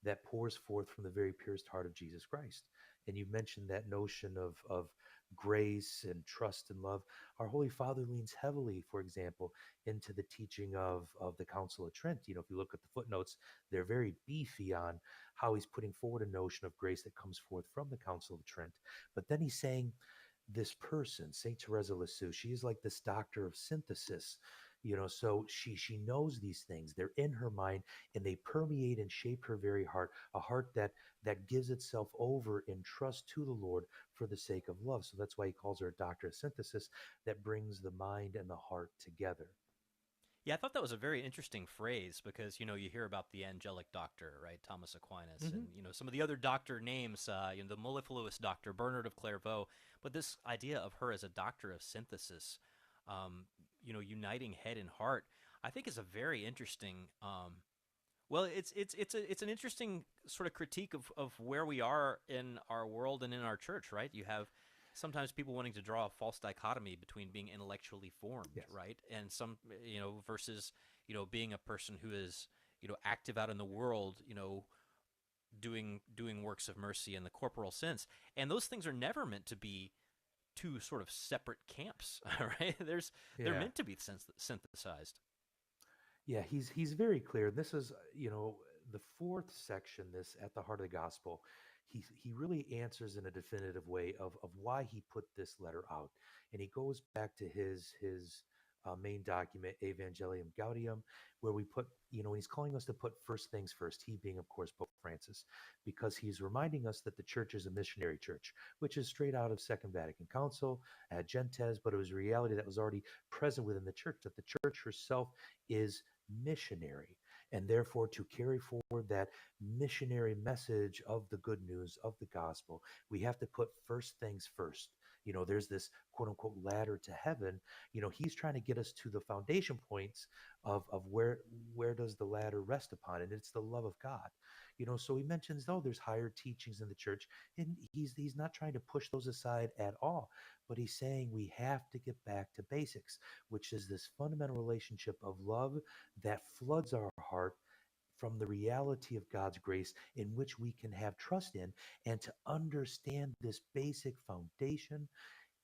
that pours forth from the very pierced heart of Jesus Christ. And you mentioned that notion of grace and trust and love. Our Holy Father leans heavily, for example, into the teaching of the Council of Trent. If you look at the footnotes, they're very beefy on how he's putting forward a notion of grace that comes forth from the Council of Trent. But then he's saying this person, St. Teresa Lisieux, she is like this doctor of synthesis. So she knows these things. They're in her mind, and they permeate and shape her very heart, a heart that gives itself over in trust to the Lord for the sake of love. So that's why he calls her a doctor of synthesis, that brings the mind and the heart together. Yeah, I thought that was a very interesting phrase because, you hear about the angelic doctor, right? Thomas Aquinas, and, some of the other doctor names, the mellifluous doctor, Bernard of Clairvaux. But this idea of her as a doctor of synthesis, uniting head and heart, I think is a very interesting, it's an interesting sort of critique of where we are in our world and in our church, right? You have sometimes people wanting to draw a false dichotomy between being intellectually formed, yes, right? And some, versus, being a person who is, active out in the world, doing works of mercy in the corporal sense. And those things are never meant to be two sort of separate camps, right? They're meant to be synthesized. Yeah, he's very clear. This is, the fourth section, this at the heart of the gospel. He really answers in a definitive way of why he put this letter out. And he goes back to his main document, Evangelium Gaudium, where we put, he's calling us to put first things first, he being, of course, Pope Francis, because he's reminding us that the church is a missionary church, which is straight out of Second Vatican Council, ad gentes, but it was a reality that was already present within the church, that the church herself is missionary. And therefore, to carry forward that missionary message of the good news of the gospel, we have to put first things first. There's this quote unquote ladder to heaven. He's trying to get us to the foundation points of where does the ladder rest upon, and it's the love of God. So he mentions, there's higher teachings in the church, and he's not trying to push those aside at all, but he's saying we have to get back to basics, which is this fundamental relationship of love that floods our heart from the reality of God's grace, in which we can have trust in. And to understand this basic foundation,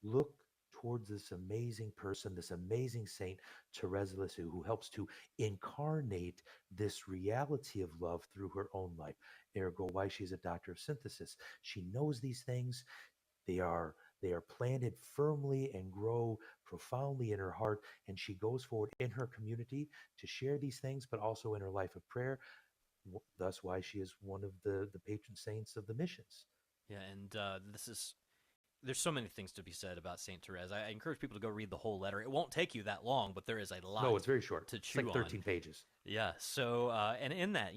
look towards this amazing person, this amazing saint, Teresa Lisieux, who helps to incarnate this reality of love through her own life. Ergo, why she's a doctor of synthesis. She knows these things. They are planted firmly and grow profoundly in her heart, and she goes forward in her community to share these things, but also in her life of prayer. Thus, why she is one of the patron saints of the missions. Yeah, and there's so many things to be said about Saint Therese. I encourage people to go read the whole letter. It won't take you that long, but there is a lot. No, it's very short. To chew it's like 13 pages. Yeah. So, and in that,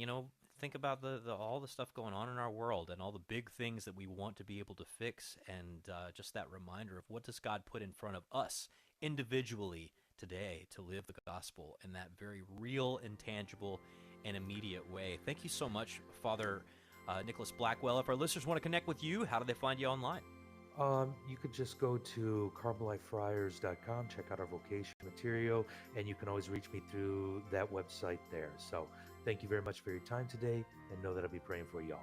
think about all the stuff going on in our world and all the big things that we want to be able to fix, and just that reminder of what does God put in front of us individually today to live the gospel in that very real, intangible, and immediate way. Thank you so much, Father Nicholas Blackwell. If our listeners want to connect with you, how do they find you online? You could just go to carmelitefriars.com, check out our vocation material, and you can always reach me through that website there. So thank you very much for your time today, and know that I'll be praying for y'all.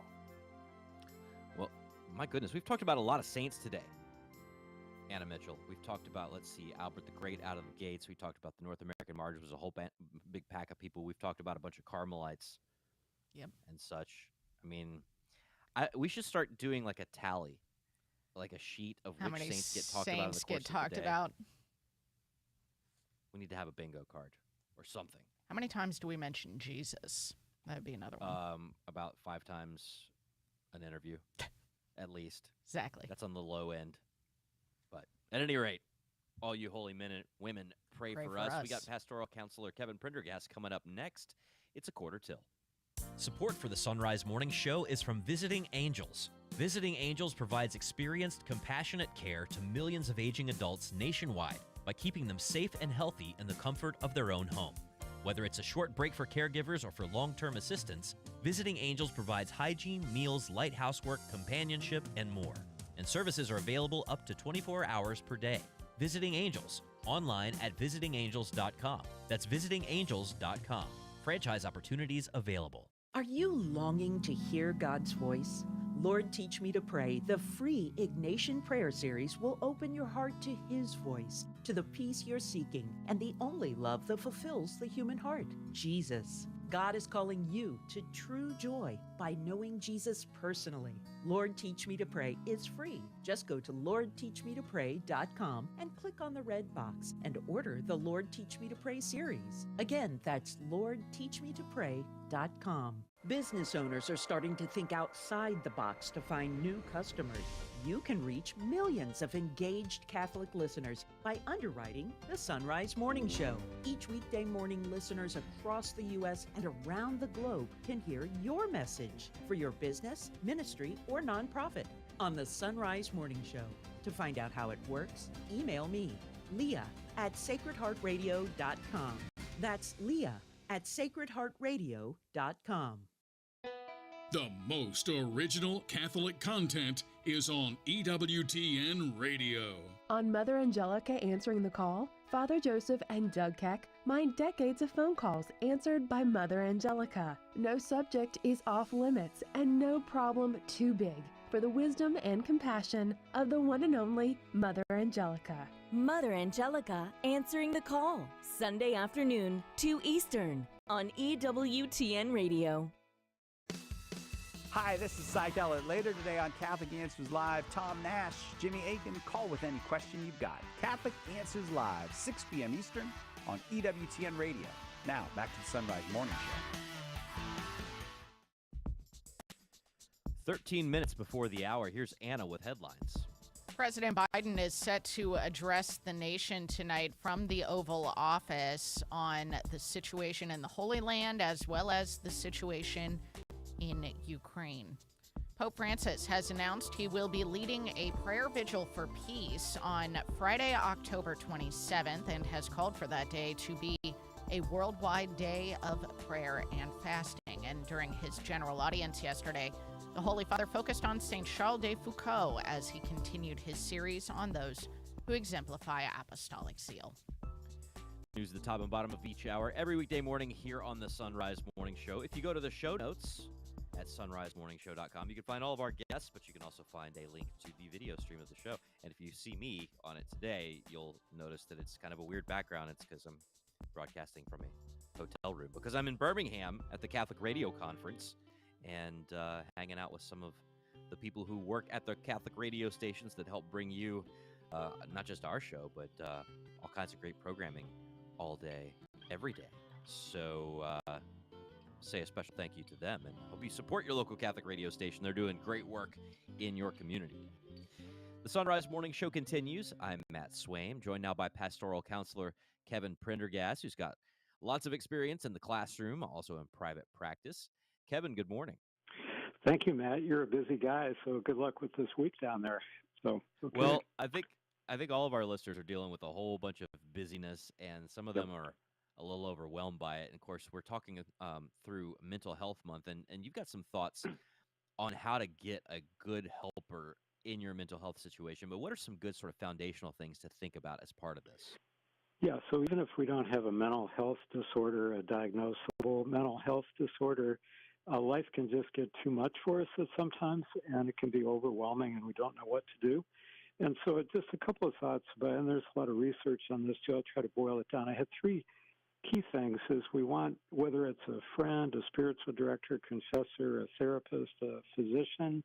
Well, my goodness, we've talked about a lot of saints today. Anna Mitchell. We've talked about, let's see, Albert the Great out of the gates. We talked about the North American Martyrs. Was a whole big pack of people. We've talked about a bunch of Carmelites. Yep. And such. I mean, we should start doing like a tally, like a sheet of How which many saints get talked about in the saints course get of talked the day. about? We need to have a bingo card or something. How many times do we mention Jesus? That would be another one. About 5 times an interview, at least. Exactly. That's on the low end. But at any rate, all you holy men and women, pray for us. We got pastoral counselor Kevin Prendergast coming up next. It's a quarter till. Support for the Sunrise Morning Show is from Visiting Angels. Visiting Angels provides experienced, compassionate care to millions of aging adults nationwide by keeping them safe and healthy in the comfort of their own home. Whether it's a short break for caregivers or for long-term assistance, Visiting Angels provides hygiene, meals, light housework, companionship, and more. And services are available up to 24 hours per day. Visiting Angels, online at visitingangels.com. That's visitingangels.com. Franchise opportunities available. Are you longing to hear God's voice? Lord, Teach Me to Pray, the free Ignatian Prayer Series will open your heart to His voice, to the peace you're seeking, and the only love that fulfills the human heart, Jesus. God is calling you to true joy by knowing Jesus personally. Lord, Teach Me to Pray is free. Just go to LordTeachMeToPray.com and click on the red box and order the Lord, Teach Me to Pray series. Again, that's LordTeachMeToPray.com. Business owners are starting to think outside the box to find new customers. You can reach millions of engaged Catholic listeners by underwriting the Sunrise Morning Show. Each weekday morning, listeners across the U.S. and around the globe can hear your message for your business, ministry, or nonprofit on the Sunrise Morning Show. To find out how it works, email me, Leah@sacredheartradio.com. That's Leah@sacredheartradio.com. The most original Catholic content is on EWTN Radio. On Mother Angelica Answering the Call, Father Joseph and Doug Keck mine decades of phone calls answered by Mother Angelica. No subject is off limits and no problem too big for the wisdom and compassion of the one and only Mother Angelica. Mother Angelica Answering the Call, Sunday afternoon, 2 Eastern, on EWTN Radio. Hi, this is Psych Elliott. Later today on Catholic Answers Live, Tom Nash, Jimmy Aiken, call with any question you've got. Catholic Answers Live, 6 p.m. Eastern on EWTN Radio. Now, back to the Sunrise Morning Show. 13 minutes before the hour, here's Anna with headlines. President Biden is set to address the nation tonight from the Oval Office on the situation in the Holy Land as well as the situation in Ukraine. Pope Francis has announced he will be leading a prayer vigil for peace on Friday, October 27th, and has called for that day to be a worldwide day of prayer and fasting. And during his general audience yesterday, the Holy Father focused on St. Charles de Foucault as he continued his series on those who exemplify apostolic zeal. News at the top and bottom of each hour every weekday morning here on the Sunrise Morning Show. If you go to the show notes at sunrisemorningshow.com, you can find all of our guests, but you can also find a link to the video stream of the show. And if you see me on it today, you'll notice that it's kind of a weird background. It's because I'm broadcasting from a hotel room because I'm in Birmingham at the Catholic Radio Conference and hanging out with some of the people who work at the Catholic radio stations that help bring you not just our show, but all kinds of great programming all day, every day. So say a special thank you to them and hope you support your local Catholic radio station. They're doing great work in your community. The Sunrise Morning Show continues. I'm Matt Swaim, joined now by pastoral counselor Kevin Prendergast, who's got lots of experience in the classroom, also in private practice. Kevin, good morning. Thank you, Matt. You're a busy guy, so good luck with this week down there. So, okay. Well, I think all of our listeners are dealing with a whole bunch of busyness, and some of them are a little overwhelmed by it. And of course, we're talking through Mental Health Month, and you've got some thoughts on how to get a good helper in your mental health situation. But what are some good sort of foundational things to think about as part of this? Yeah, so even if we don't have a mental health disorder, a diagnosable mental health disorder, life can just get too much for us sometimes, and it can be overwhelming, and we don't know what to do. And so just a couple of thoughts about it, and there's a lot of research on this too. I'll try to boil it down. I had three key things is we want, whether it's a friend, a spiritual director, confessor, a therapist, a physician,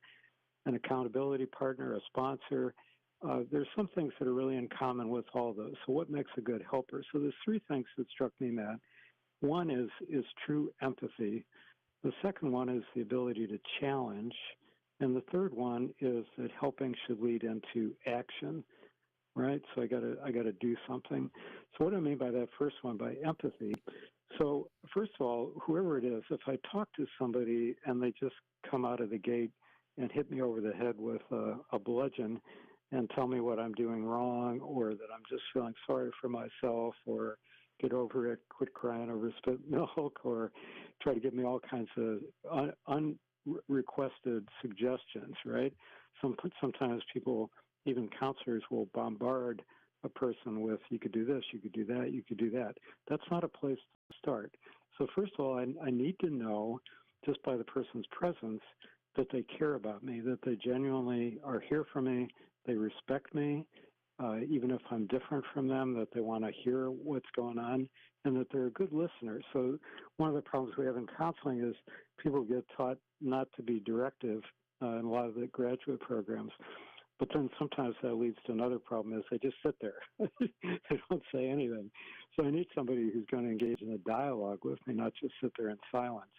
an accountability partner, a sponsor, there's some things that are really in common with all those. So what makes a good helper? So there's three things that struck me, Matt. One is true empathy. The second one is the ability to challenge. And the third one is that helping should lead into action, right? So I gotta do something. So what do I mean by that first one? By empathy. So first of all, whoever it is, if I talk to somebody and they just come out of the gate and hit me over the head with a bludgeon and tell me what I'm doing wrong, or that I'm just feeling sorry for myself, or get over it, quit crying over spilt milk, or try to give me all kinds of unrequested suggestions, right? Sometimes people, even counselors, will bombard a person with, you could do this, you could do that, you could do that. That's not a place to start. So first of all, I need to know, just by the person's presence, that they care about me, that they genuinely are here for me, they respect me, even if I'm different from them, that they want to hear what's going on, and that they're a good listener. So one of the problems we have in counseling is people get taught not to be directive in a lot of the graduate programs. But then sometimes that leads to another problem is they just sit there. They don't say anything. So I need somebody who's going to engage in a dialogue with me, not just sit there in silence,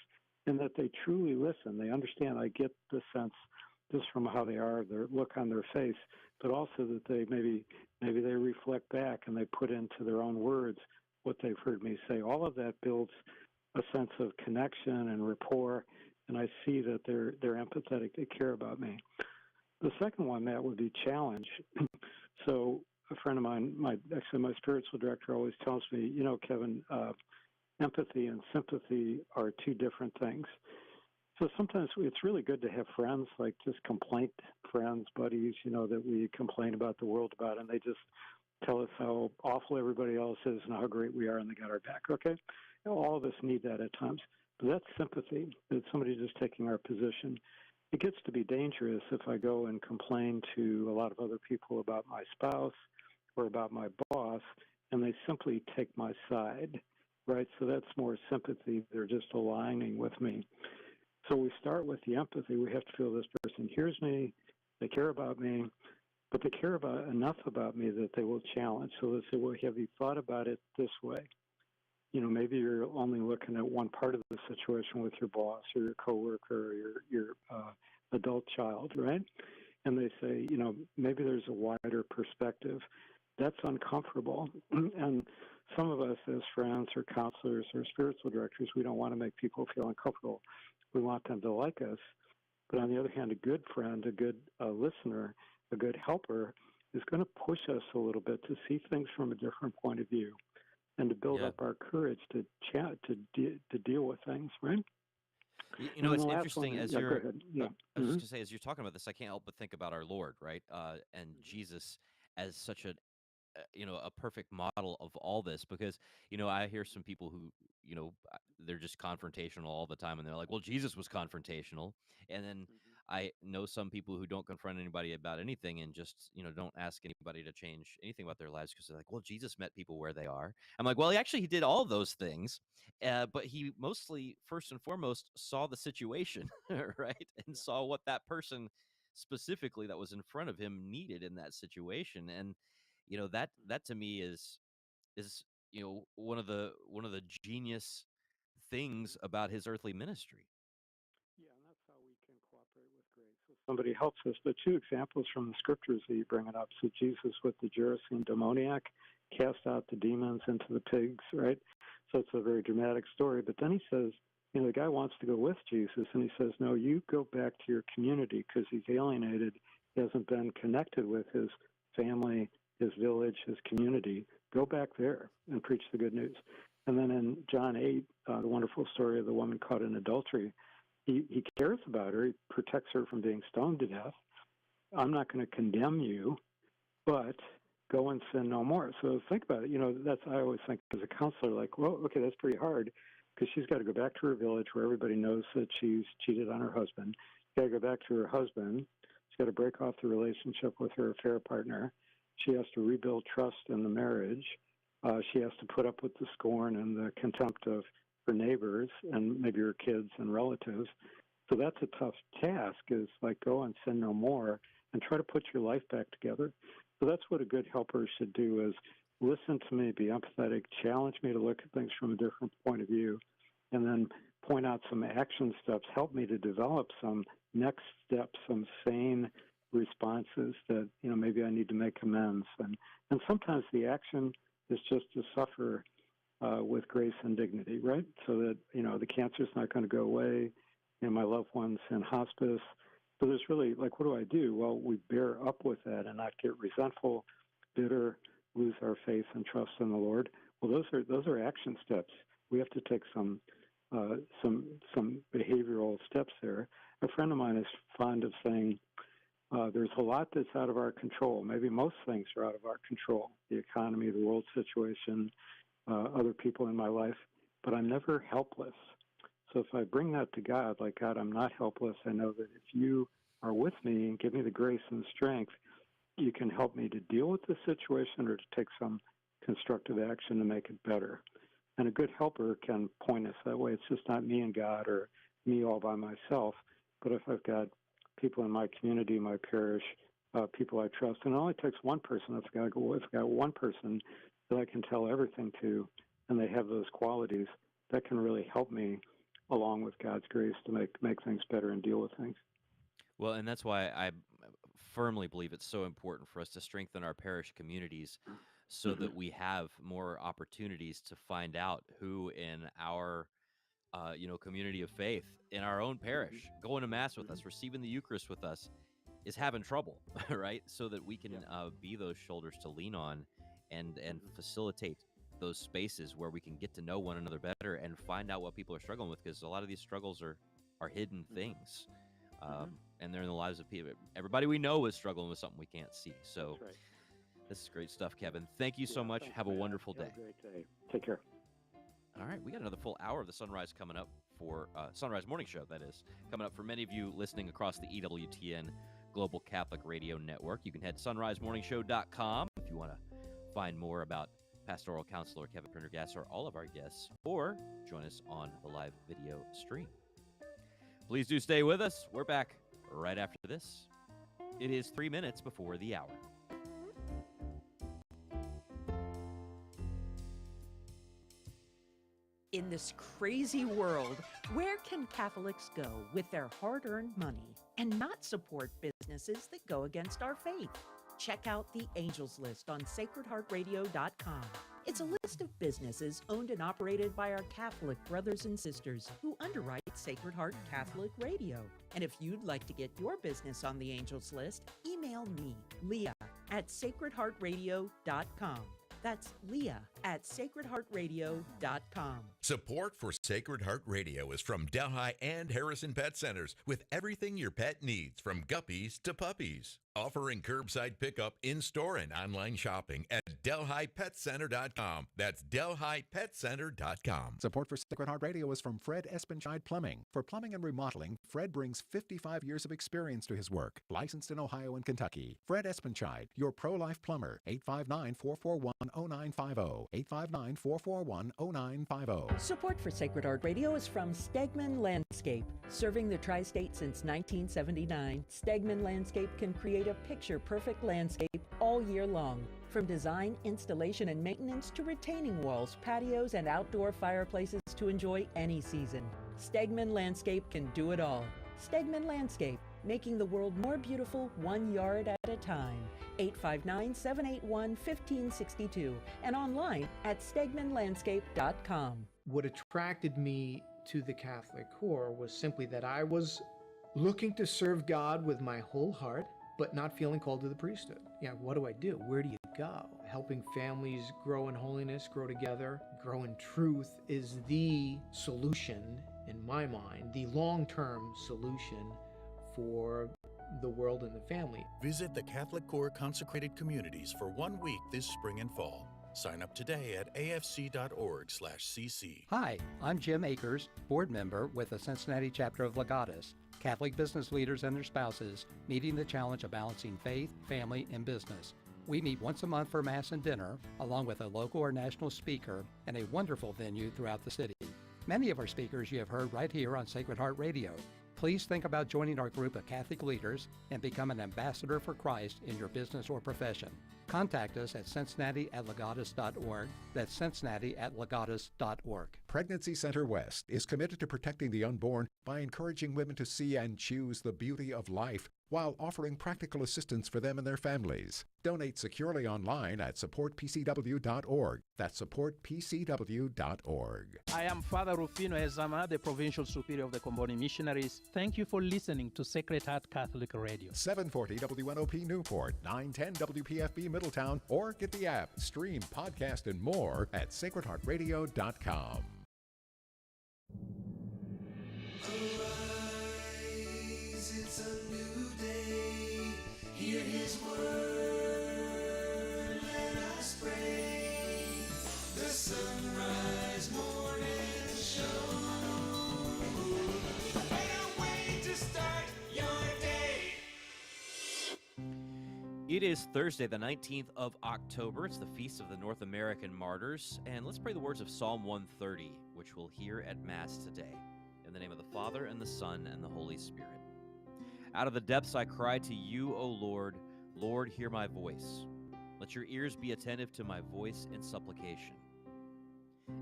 and that they truly listen. They understand. I get the sense just from how they are, their look on their face, but also that they maybe they reflect back and they put into their own words what they've heard me say. All of that builds a sense of connection and rapport, and I see that they're empathetic, they care about me. The second one, Matt, would be challenge. So a friend of mine, my spiritual director always tells me, you know, Kevin, empathy and sympathy are two different things. So sometimes it's really good to have friends, like just complaint friends, buddies, you know, that we complain about the world about, and they just tell us how awful everybody else is and how great we are, and they got our back, okay? You know, all of us need that at times. But that's sympathy. It's somebody just taking our position. It gets to be dangerous if I go and complain to a lot of other people about my spouse or about my boss, and they simply take my side, right? So that's more sympathy. They're just aligning with me. So we start with the empathy. We have to feel this person hears me, they care about me, but they care about enough about me that they will challenge. So they say, well, have you thought about it this way? You know, maybe you're only looking at one part of the situation with your boss or your coworker or your adult child, right? And they say, you know, maybe there's a wider perspective. That's uncomfortable. And some of us as friends or counselors or spiritual directors, we don't want to make people feel uncomfortable. We want them to like us. But on the other hand, a good friend, a good listener, a good helper is going to push us a little bit to see things from a different point of view and to build up our courage to deal with things, right? You know, it's interesting as you're. Go ahead. Yeah. I was just gonna say, as you're talking about this, I can't help but think about our Lord, right? And Jesus as such a, a perfect model of all this, because I hear some people who they're just confrontational all the time, and they're like, well, Jesus was confrontational, and then I know some people who don't confront anybody about anything and just don't ask anybody to change anything about their lives because they're like, well, Jesus met people where they are. I'm like, well, he did all those things, but he mostly, first and foremost, saw the situation, right, and saw what that person specifically that was in front of him needed in that situation. And that to me is one of the genius things about his earthly ministry. Yeah, and that's how we can cooperate with grace. So somebody helps us. The two examples from the scriptures that you bring it up. So Jesus with the Gerasene demoniac cast out the demons into the pigs, right? So it's a very dramatic story. But then he says, the guy wants to go with Jesus, and he says, no, you go back to your community because he's alienated. He hasn't been connected with his family, his village, his community. Go back there and preach the good news. And then in John 8, the wonderful story of the woman caught in adultery, he cares about her. He protects her from being stoned to death. I'm not going to condemn you, but go and sin no more. So think about it. That's, I always think as a counselor, like, well, okay, that's pretty hard because she's got to go back to her village where everybody knows that she's cheated on her husband. She's got to go back to her husband. She's got to break off the relationship with her affair partner. She has to rebuild trust in the marriage. She has to put up with the scorn and the contempt of her neighbors and maybe her kids and relatives. So that's a tough task, is like go and sin no more and try to put your life back together. So that's what a good helper should do, is listen to me, be empathetic, challenge me to look at things from a different point of view, and then point out some action steps, help me to develop some next steps, some sane responses that, maybe I need to make amends. And sometimes the action is just to suffer with grace and dignity, right? So that, the cancer's not going to go away, my loved one's in hospice. So there's really, what do I do? Well, we bear up with that and not get resentful, bitter, lose our faith and trust in the Lord. Well, those are action steps. We have to take some behavioral steps there. A friend of mine is fond of saying, there's a lot that's out of our control. Maybe most things are out of our control, the economy, the world situation, other people in my life, but I'm never helpless. So if I bring that to God, like, God, I'm not helpless. I know that if you are with me and give me the grace and strength, you can help me to deal with the situation or to take some constructive action to make it better. And a good helper can point us that way. It's just not me and God or me all by myself, but if I've got people in my community, my parish, people I trust, and it only takes one person. If I've got one person that I can tell everything to, and they have those qualities, that can really help me along with God's grace to make things better and deal with things. Well, and that's why I firmly believe it's so important for us to strengthen our parish communities so that we have more opportunities to find out who in our community of faith, in our own parish, going to Mass with us, receiving the Eucharist with us, is having trouble, right? So that we can be those shoulders to lean on and facilitate those spaces where we can get to know one another better and find out what people are struggling with, because a lot of these struggles are hidden things. And they're in the lives of people. Everybody we know is struggling with something we can't see. So That's right. This is great stuff, Kevin. Thank you so much. Have a wonderful day. Have a great day. Take care. All right, we got another full hour of the Sunrise coming up for Sunrise Morning Show, that is, coming up for many of you listening across the EWTN Global Catholic Radio Network. You can head to sunrisemorningshow.com if you want to find more about Pastoral Counselor Kevin Prendergast or all of our guests, or join us on the live video stream. Please do stay with us. We're back right after this. It is 3 minutes before the hour. In this crazy world, where can Catholics go with their hard-earned money and not support businesses that go against our faith? Check out the Angels List on sacredheartradio.com. It's a list of businesses owned and operated by our Catholic brothers and sisters who underwrite Sacred Heart Catholic Radio. And if you'd like to get your business on the Angels List, email me, Leah, at sacredheartradio.com. That's Leah at sacredheartradio.com. Support for Sacred Heart Radio is from Delhi and Harrison Pet Centers, with everything your pet needs, from guppies to puppies. Offering curbside pickup, in-store, and online shopping at DelhiPetCenter.com. That's DelhiPetCenter.com. Support for Sacred Heart Radio is from Fred Espenscheid Plumbing. For plumbing and remodeling, Fred brings 55 years of experience to his work. Licensed in Ohio and Kentucky. Fred Espenscheid, your pro-life plumber. 859-441-0950. 859-441-0950. Support for Sacred Heart Radio is from Stegman Landscape. Serving the tri-state since 1979, Stegman Landscape can create a picture-perfect landscape all year long. From design, installation, and maintenance to retaining walls, patios, and outdoor fireplaces to enjoy any season. Stegman Landscape can do it all. Stegman Landscape, making the world more beautiful 1 yard at a time. 859-781-1562 and online at stegmanlandscape.com. What attracted me to the Catholic core was simply that I was looking to serve God with my whole heart, but not feeling called to the priesthood. What do I do? Where do you go? Helping families grow in holiness, grow together, grow in truth is the solution, in my mind, the long-term solution for the world and the family. Visit the Catholic Core Consecrated Communities for 1 week this spring and fall. Sign up today at afc.org/cc. Hi, I'm Jim Akers, board member with the Cincinnati chapter of Legatus, Catholic business leaders and their spouses meeting the challenge of balancing faith, family, and business. We meet once a month for Mass and dinner, along with a local or national speaker and a wonderful venue throughout the city. Many of our speakers you have heard right here on Sacred Heart Radio. Please think about joining our group of Catholic leaders and become an ambassador for Christ in your business or profession. Contact us at cincinnati@legatus.org. That's cincinnati@legatus.org. Pregnancy Center West is committed to protecting the unborn by encouraging women to see and choose the beauty of life while offering practical assistance for them and their families. Donate securely online at supportpcw.org. That's supportpcw.org. I am Father Rufino Ezama, the Provincial Superior of the Comboni Missionaries. Thank you for listening to Sacred Heart Catholic Radio. 740 WNOP Newport, 910 WPFB Middletown, or get the app, stream, podcast, and more at sacredheartradio.com. Arise, it's a new day. Hear his word, let us pray. The Sunrise Morning Show. Can't wait to start your day. It is Thursday, the 19th of October. It's the Feast of the North American Martyrs. And let's pray the words of Psalm 130, which we'll hear at Mass today. In the name of the Father, and the Son, and the Holy Spirit. Out of the depths I cry to you, O Lord. Lord, hear my voice. Let your ears be attentive to my voice in supplication.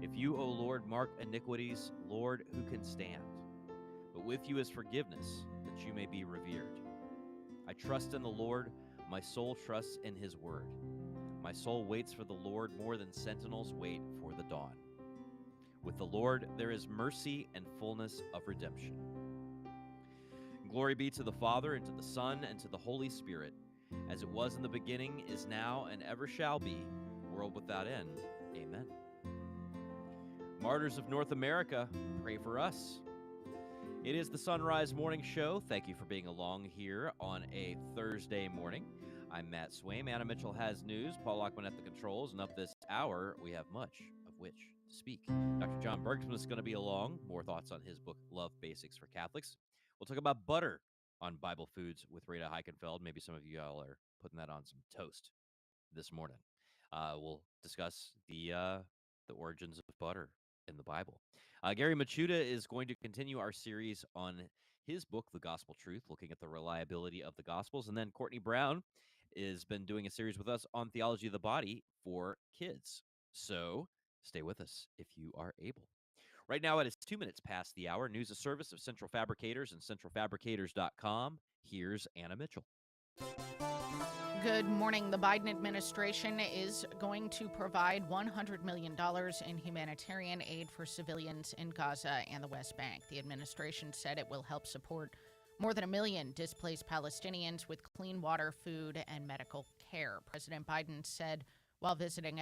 If you, O Lord, mark iniquities, Lord, who can stand? But with you is forgiveness, that you may be revered. I trust in the Lord. My soul trusts in his word. My soul waits for the Lord more than sentinels wait for the dawn. With the Lord there is mercy and fullness of redemption. Glory be to the Father, and to the Son, and to the Holy Spirit, as it was in the beginning, is now, and ever shall be, world without end. Amen. Martyrs of North America, pray for us. It is the Sunrise Morning Show. Thank you for being along here on a Thursday morning. I'm Matt Swaim. Anna Mitchell has news. Paul Lockman at the controls. And up this hour, we have much of which to speak. Dr. John Bergsman is going to be along. More thoughts on his book, Love Basics for Catholics. We'll talk about butter on Bible Foods with Rita Heichenfeld. Maybe some of you all are putting that on some toast this morning. We'll discuss the origins of butter in the Bible. Gary Machuda is going to continue our series on his book, The Gospel Truth, looking at the reliability of the Gospels. And then Courtney Brown has been doing a series with us on theology of the body for kids. So stay with us if you are able. Right now, it is 2 minutes past the hour. News of service of Central Fabricators and centralfabricators.com. Here's Anna Mitchell. Good morning. The Biden administration is going to provide $100 million in humanitarian aid for civilians in Gaza and the West Bank. The administration said it will help support more than 1 million displaced Palestinians with clean water, food, and medical care. President Biden said while visiting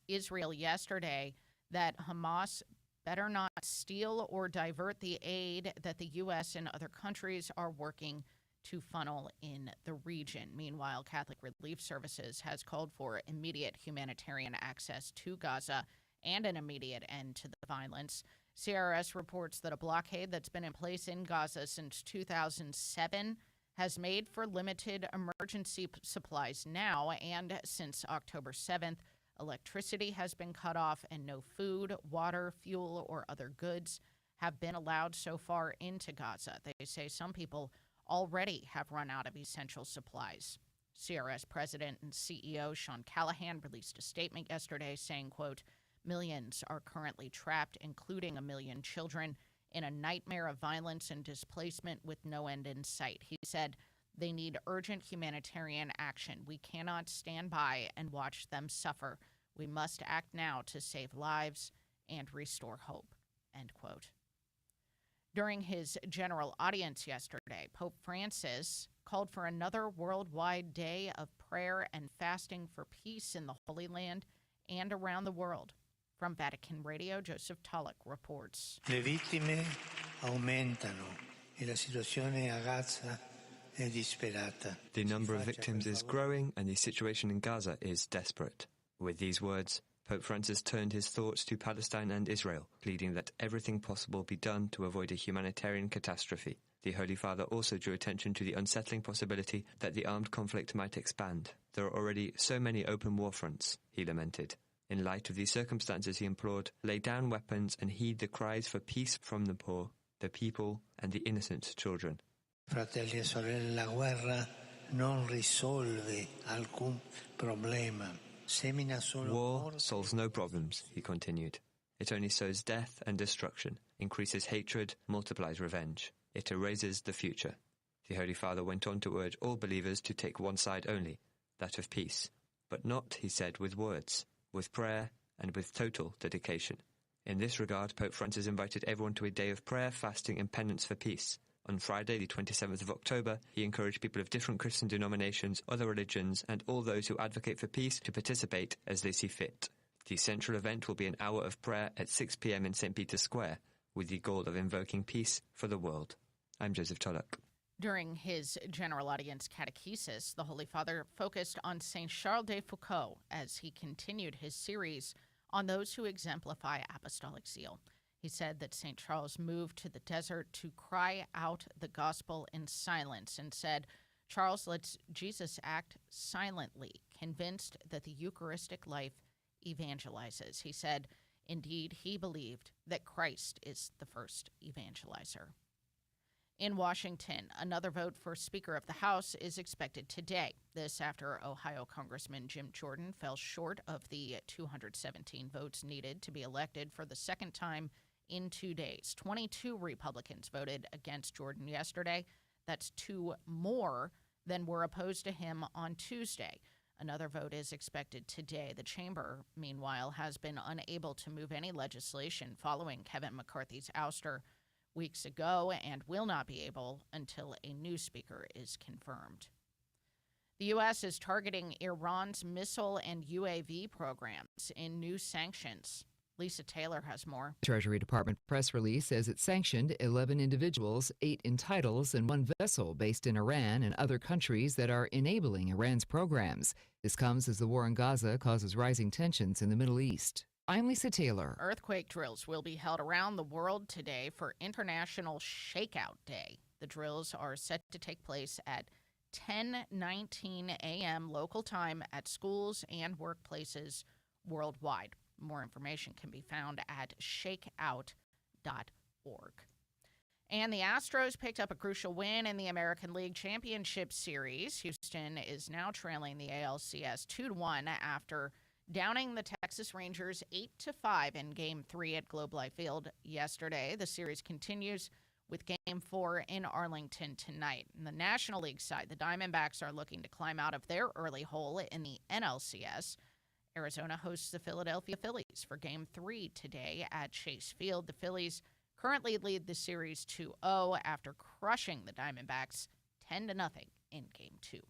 Israel yesterday that Hamas better not steal or divert the aid that the U.S. and other countries are working to funnel in the region. Meanwhile, Catholic Relief Services has called for immediate humanitarian access to Gaza and an immediate end to the violence. CRS reports that a blockade that's been in place in Gaza since 2007 has made for limited emergency supplies now, and since October 7th, electricity has been cut off and no food, water, fuel, or other goods have been allowed so far into Gaza. They say some people already have run out of essential supplies. CRS President and CEO Sean Callahan released a statement yesterday saying, quote, millions are currently trapped, including 1 million children, in a nightmare of violence and displacement with no end in sight. He said they need urgent humanitarian action. We cannot stand by and watch them suffer. We must act now to save lives and restore hope, end quote. During his general audience yesterday, Pope Francis called for another worldwide day of prayer and fasting for peace in the Holy Land and around the world. From Vatican Radio, Joseph Tulloch reports. Le vittime aumentano e la situazione a Gaza è disperata. The number of victims is growing and the situation in Gaza is desperate. With these words, Pope Francis turned his thoughts to Palestine and Israel, pleading that everything possible be done to avoid a humanitarian catastrophe. The Holy Father also drew attention to the unsettling possibility that the armed conflict might expand. There are already so many open war fronts, he lamented. In light of these circumstances, he implored, lay down weapons and heed the cries for peace from the poor, the people, and the innocent children. Fratelli e sorelle, la guerra non risolve alcun problema. War solves no problems, he continued. It only sows death and destruction, increases hatred, multiplies revenge. It erases the future. The Holy Father went on to urge all believers to take one side only, that of peace. But not, he said, with words, with prayer and with total dedication. In this regard, Pope Francis invited everyone to a day of prayer, fasting and penance for peace. On Friday, the 27th of October, he encouraged people of different Christian denominations, other religions, and all those who advocate for peace to participate as they see fit. The central event will be an hour of prayer at 6 p.m. in St. Peter's Square, with the goal of invoking peace for the world. I'm Joseph Tullock. During his general audience catechesis, the Holy Father focused on Saint Charles de Foucault as he continued his series on those who exemplify apostolic zeal. He said that St. Charles moved to the desert to cry out the gospel in silence and said, Charles lets Jesus act silently, convinced that the Eucharistic life evangelizes. He said, indeed, he believed that Christ is the first evangelizer. In Washington, another vote for Speaker of the House is expected today. This after Ohio Congressman Jim Jordan fell short of the 217 votes needed to be elected for the second time in 2 days. 22 Republicans voted against Jordan yesterday. That's 2 more than were opposed to him on Tuesday. Another vote is expected today. The chamber, meanwhile, has been unable to move any legislation following Kevin McCarthy's ouster weeks ago and will not be able until a new speaker is confirmed. The U.S. is targeting Iran's missile and UAV programs in new sanctions. Lisa Taylor has more. Treasury Department press release says it sanctioned 11 individuals, 8 in titles, and 1 vessel based in Iran and other countries that are enabling Iran's programs. This comes as the war in Gaza causes rising tensions in the Middle East. I'm Lisa Taylor. Earthquake drills will be held around the world today for International Shakeout Day. The drills are set to take place at 10:19 a.m. local time at schools and workplaces worldwide. More information can be found at shakeout.org. And the Astros picked up a crucial win in the American League Championship Series. Houston is now trailing the ALCS 2-1 after downing the Texas Rangers 8-5 in Game 3 at Globe Life Field yesterday. The series continues with Game 4 in Arlington tonight. In the National League side, the Diamondbacks are looking to climb out of their early hole in the NLCS. Arizona hosts the Philadelphia Phillies for Game 3 today at Chase Field. The Phillies currently lead the series 2-0 after crushing the Diamondbacks 10-0 in Game 2.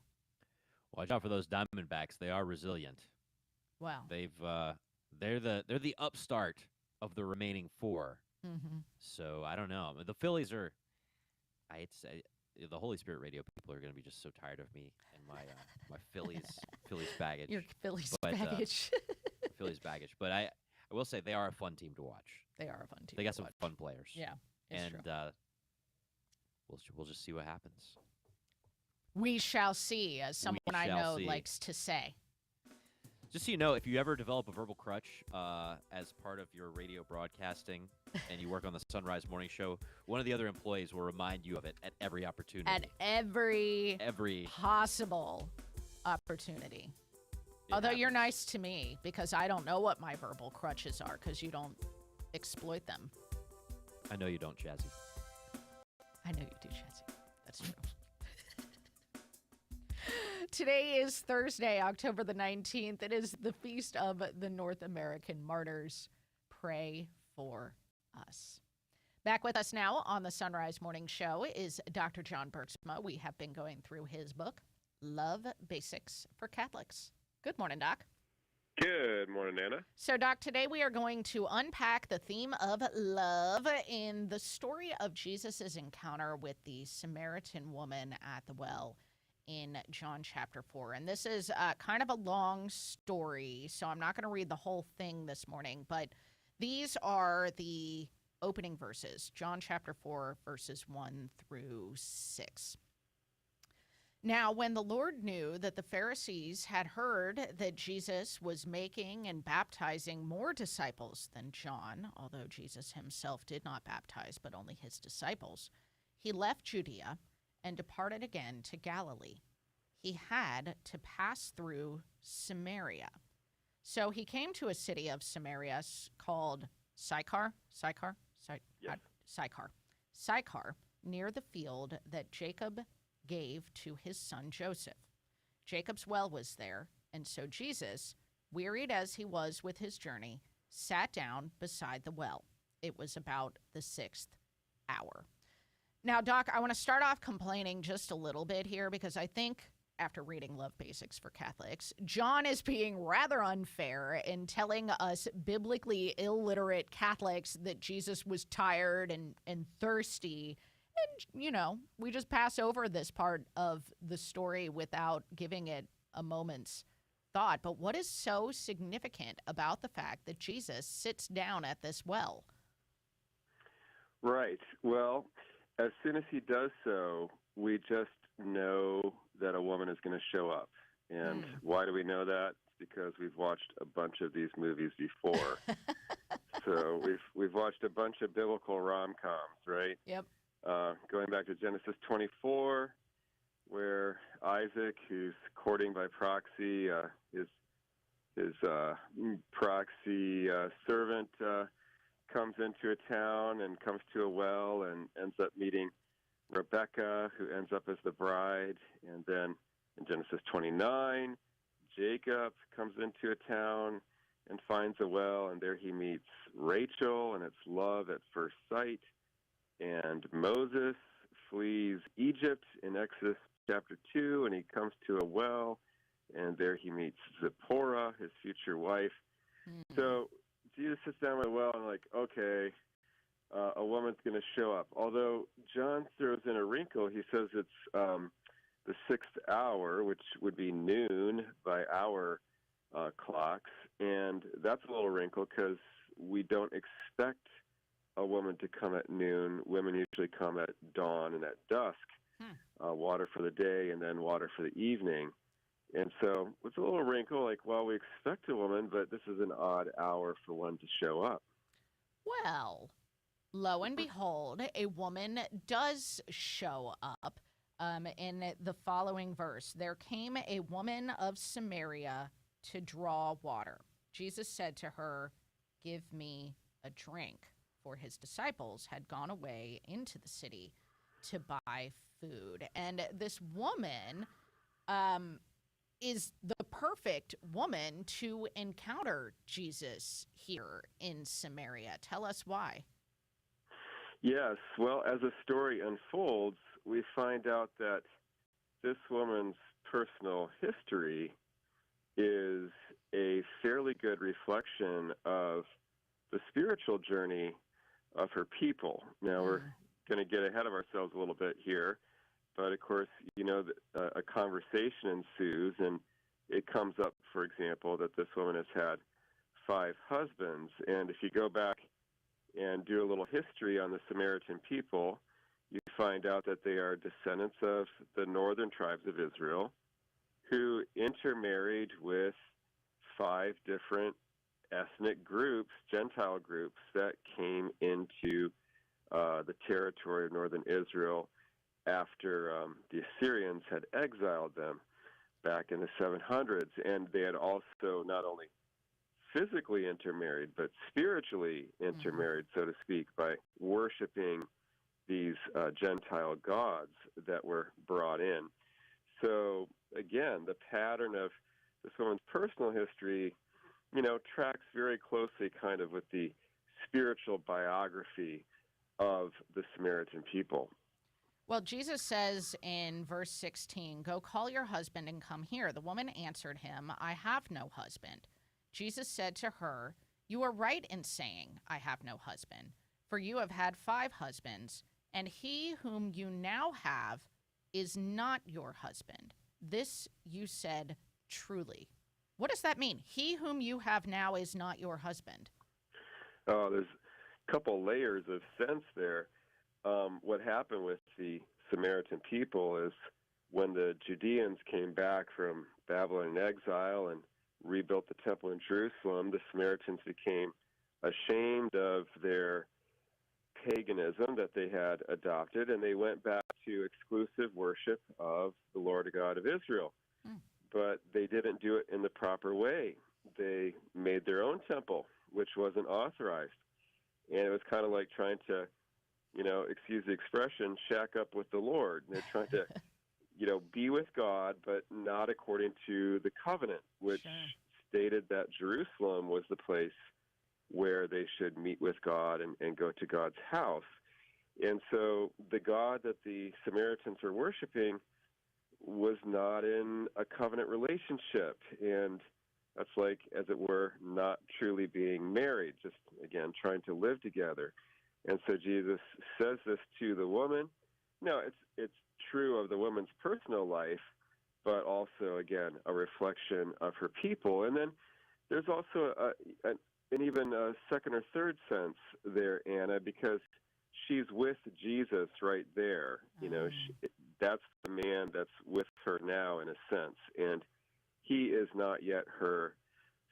Watch out for those Diamondbacks. They are resilient. Wow. They're the upstart of the remaining 4. Mm-hmm. So I don't know. The Phillies are. I hate to say, the Holy Spirit radio people are going to be just so tired of me and my Phillies baggage. Your Phillies baggage. Phillies baggage. But I will say they are a fun team to watch. They are a fun team. They got some fun players. Yeah, and we'll just see what happens. We shall see, as someone I know likes to say. Just so you know, if you ever develop a verbal crutch as part of your radio broadcasting and you work on the Sunrise Morning Show, one of the other employees will remind you of it at every opportunity. At every possible opportunity. Although you're nice to me because I don't know what my verbal crutches are because you don't exploit them. I know you don't, Chazzy. I know you do, Chazzy. That's true. Today is Thursday, October the 19th. It is the feast of the North American Martyrs. Pray for us. Back with us now on the Sunrise Morning Show is Dr. John Bergsma. We have been going through his book, Love Basics for Catholics. Good morning, Doc. Good morning, Anna. So, Doc, today we are going to unpack the theme of love in the story of Jesus' encounter with the Samaritan woman at the well in John chapter 4. And this is kind of a long story, so I'm not going to read the whole thing this morning, but these are the opening verses, John chapter 4, verses 1 through 6. Now, when the Lord knew that the Pharisees had heard that Jesus was making and baptizing more disciples than John, although Jesus himself did not baptize, but only his disciples, he left Judea and departed again to Galilee. He had to pass through Samaria. So he came to a city of Samaria called Sychar, near the field that Jacob gave to his son Joseph. Jacob's well was there, and so Jesus, wearied as he was with his journey, sat down beside the well. It was about the 6th hour. Now, Doc, I want to start off complaining just a little bit here because I think, after reading Love Basics for Catholics, John is being rather unfair in telling us biblically illiterate Catholics that Jesus was tired and thirsty. And, you know, we just pass over this part of the story without giving it a moment's thought. But what is so significant about the fact that Jesus sits down at this well? Right. Well, as soon as he does so, we just know that a woman is going to show up. And why do we know that? Because we've watched a bunch of these movies before. So we've watched a bunch of biblical rom-coms, right? Yep. Going back to Genesis 24, where Isaac, who's courting by proxy, his proxy servant comes into a town and comes to a well and ends up meeting Rebecca, who ends up as the bride. And then in Genesis 29, Jacob comes into a town and finds a well, and there he meets Rachel, and it's love at first sight. And Moses flees Egypt in Exodus chapter 2, and he comes to a well, and there he meets Zipporah, his future wife. So Jesus sits down by the well and like, okay, a woman's going to show up. Although John throws in a wrinkle, he says it's the 6th hour, which would be noon by our clocks. And that's a little wrinkle because we don't expect a woman to come at noon. Women usually come at dawn and at dusk, water for the day and then water for the evening. And so it's a little wrinkle, like, well, we expect a woman, but this is an odd hour for one to show up. Well, lo and behold, a woman does show up in the following verse. There came a woman of Samaria to draw water. Jesus said to her, "Give me a drink," for his disciples had gone away into the city to buy food. And this woman is the perfect woman to encounter Jesus here in Samaria. Tell us why. Yes, well, as the story unfolds, we find out that this woman's personal history is a fairly good reflection of the spiritual journey of her people. Now, we're going to get ahead of ourselves a little bit here, but of course, you know, a conversation ensues, and it comes up, for example, that this woman has had 5 husbands. And if you go back and do a little history on the Samaritan people, you find out that they are descendants of the northern tribes of Israel who intermarried with 5 different ethnic groups, Gentile groups, that came into the territory of northern Israel after the Assyrians had exiled them back in the 700s. And they had also not only physically intermarried, but spiritually intermarried, so to speak, by worshiping these Gentile gods that were brought in. So, again, the pattern of this woman's personal history, you know, tracks very closely kind of with the spiritual biography of the Samaritan people. Well, Jesus says in verse 16, "Go call your husband and come here." The woman answered him, "I have no husband." Jesus said to her, "You are right in saying, 'I have no husband,' for you have had 5 husbands, and he whom you now have is not your husband. This you said truly. What does that mean? He whom you have now is not your husband. Oh, there's a couple layers of sense there. What happened with the Samaritan people is when the Judeans came back from Babylon in exile and rebuilt the temple in Jerusalem, the Samaritans became ashamed of their paganism that they had adopted, and they went back to exclusive worship of the Lord God of Israel. But they didn't do it in the proper way. They made their own temple, which wasn't authorized. And it was kind of like trying to, excuse the expression, shack up with the Lord. And they're trying to, be with God, but not according to the covenant, which stated that Jerusalem was the place where they should meet with God and go to God's house. And so the God that the Samaritans are worshiping was not in a covenant relationship. And that's like, as it were, not truly being married, just, again, trying to live together. And so Jesus says this to the woman. No, it's true of the woman's personal life, but also, again, a reflection of her people. And then there's also an even a second or third sense there, Anna, because she's with Jesus right there. That's the man that's with her now, in a sense. And he is not yet her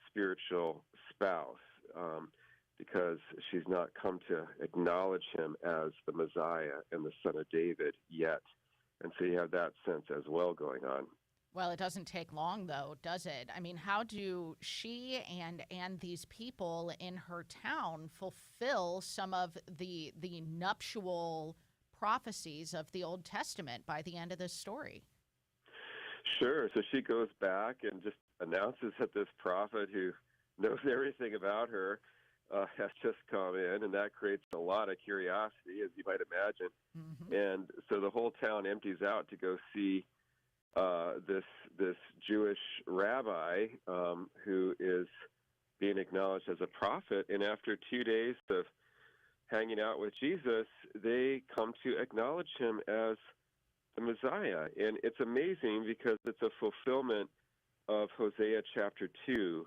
spiritual spouse because she's not come to acknowledge him as the Messiah and the Son of David yet. And so you have that sense as well going on. Well, it doesn't take long, though, does it? I mean, how do she and these people in her town fulfill some of the nuptial prophecies of the Old Testament by the end of this story? Sure. So she goes back and just announces that this prophet who knows everything about her has just come in, and that creates a lot of curiosity, as you might imagine. Mm-hmm. And so the whole town empties out to go see this Jewish rabbi who is being acknowledged as a prophet. And after 2 days of hanging out with Jesus, they come to acknowledge him as the Messiah. And it's amazing because it's a fulfillment of Hosea chapter 2.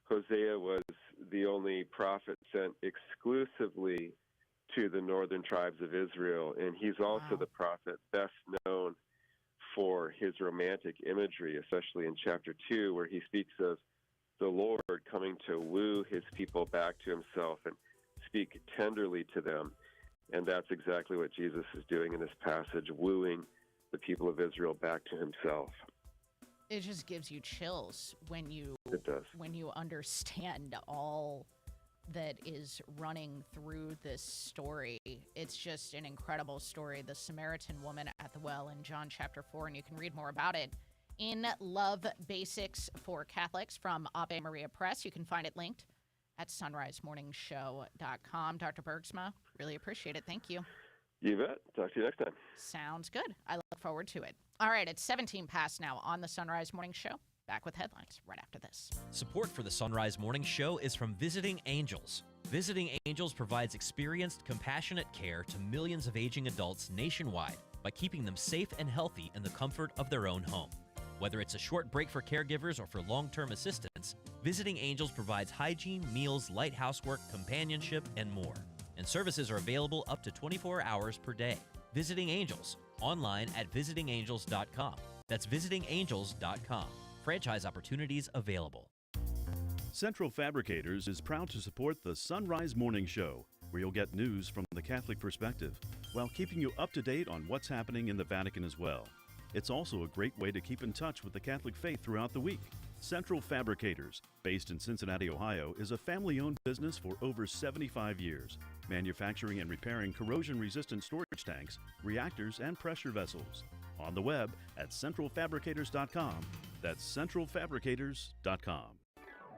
Hosea was the only prophet sent exclusively to the northern tribes of Israel, and he's also the prophet best known for his romantic imagery, especially in chapter 2, where he speaks of the Lord coming to woo his people back to himself and speak tenderly to them. And that's exactly what Jesus is doing in this passage, wooing the people of Israel back to himself. It just gives you chills when you understand all that is running through this story. It's just an incredible story. The Samaritan woman at the well in John chapter 4, and you can read more about it in Love Basics for Catholics from Ave Maria Press. You can find it linked at sunrisemorningshow.com. Dr. Bergsma, really appreciate it. Thank you. You bet. Talk to you next time. Sounds good. I look forward to it. All right, it's 17 past now on the Sunrise Morning Show. Back with headlines right after this. Support for the Sunrise Morning Show is from Visiting Angels. Visiting Angels provides experienced, compassionate care to millions of aging adults nationwide by keeping them safe and healthy in the comfort of their own home. Whether it's a short break for caregivers or for long-term assistance, Visiting Angels provides hygiene, meals, light housework, companionship, and more. And services are available up to 24 hours per day. Visiting Angels, online at visitingangels.com. That's visitingangels.com. Franchise opportunities available. Central Fabricators is proud to support the Sunrise Morning Show, where you'll get news from the Catholic perspective, while keeping you up to date on what's happening in the Vatican as well. It's also a great way to keep in touch with the Catholic faith throughout the week. Central Fabricators, based in Cincinnati, Ohio, is a family-owned business for over 75 years, manufacturing and repairing corrosion-resistant storage tanks, reactors, and pressure vessels. On the web at centralfabricators.com. That's centralfabricators.com.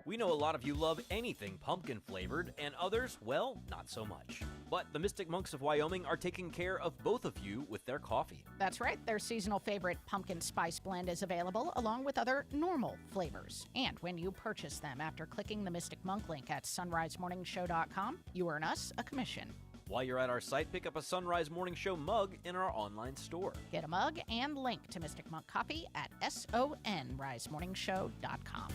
We know a lot of you love anything pumpkin flavored, and others, well, not so much. But the Mystic Monks of Wyoming are taking care of both of you with their coffee. That's right. Their seasonal favorite pumpkin spice blend is available, along with other normal flavors. And when you purchase them after clicking the Mystic Monk link at sunrisemorningshow.com, you earn us a commission. While you're at our site, pick up a Sunrise Morning Show mug in our online store. Get a mug and link to Mystic Monk Coffee at sonrisemorningshow.com.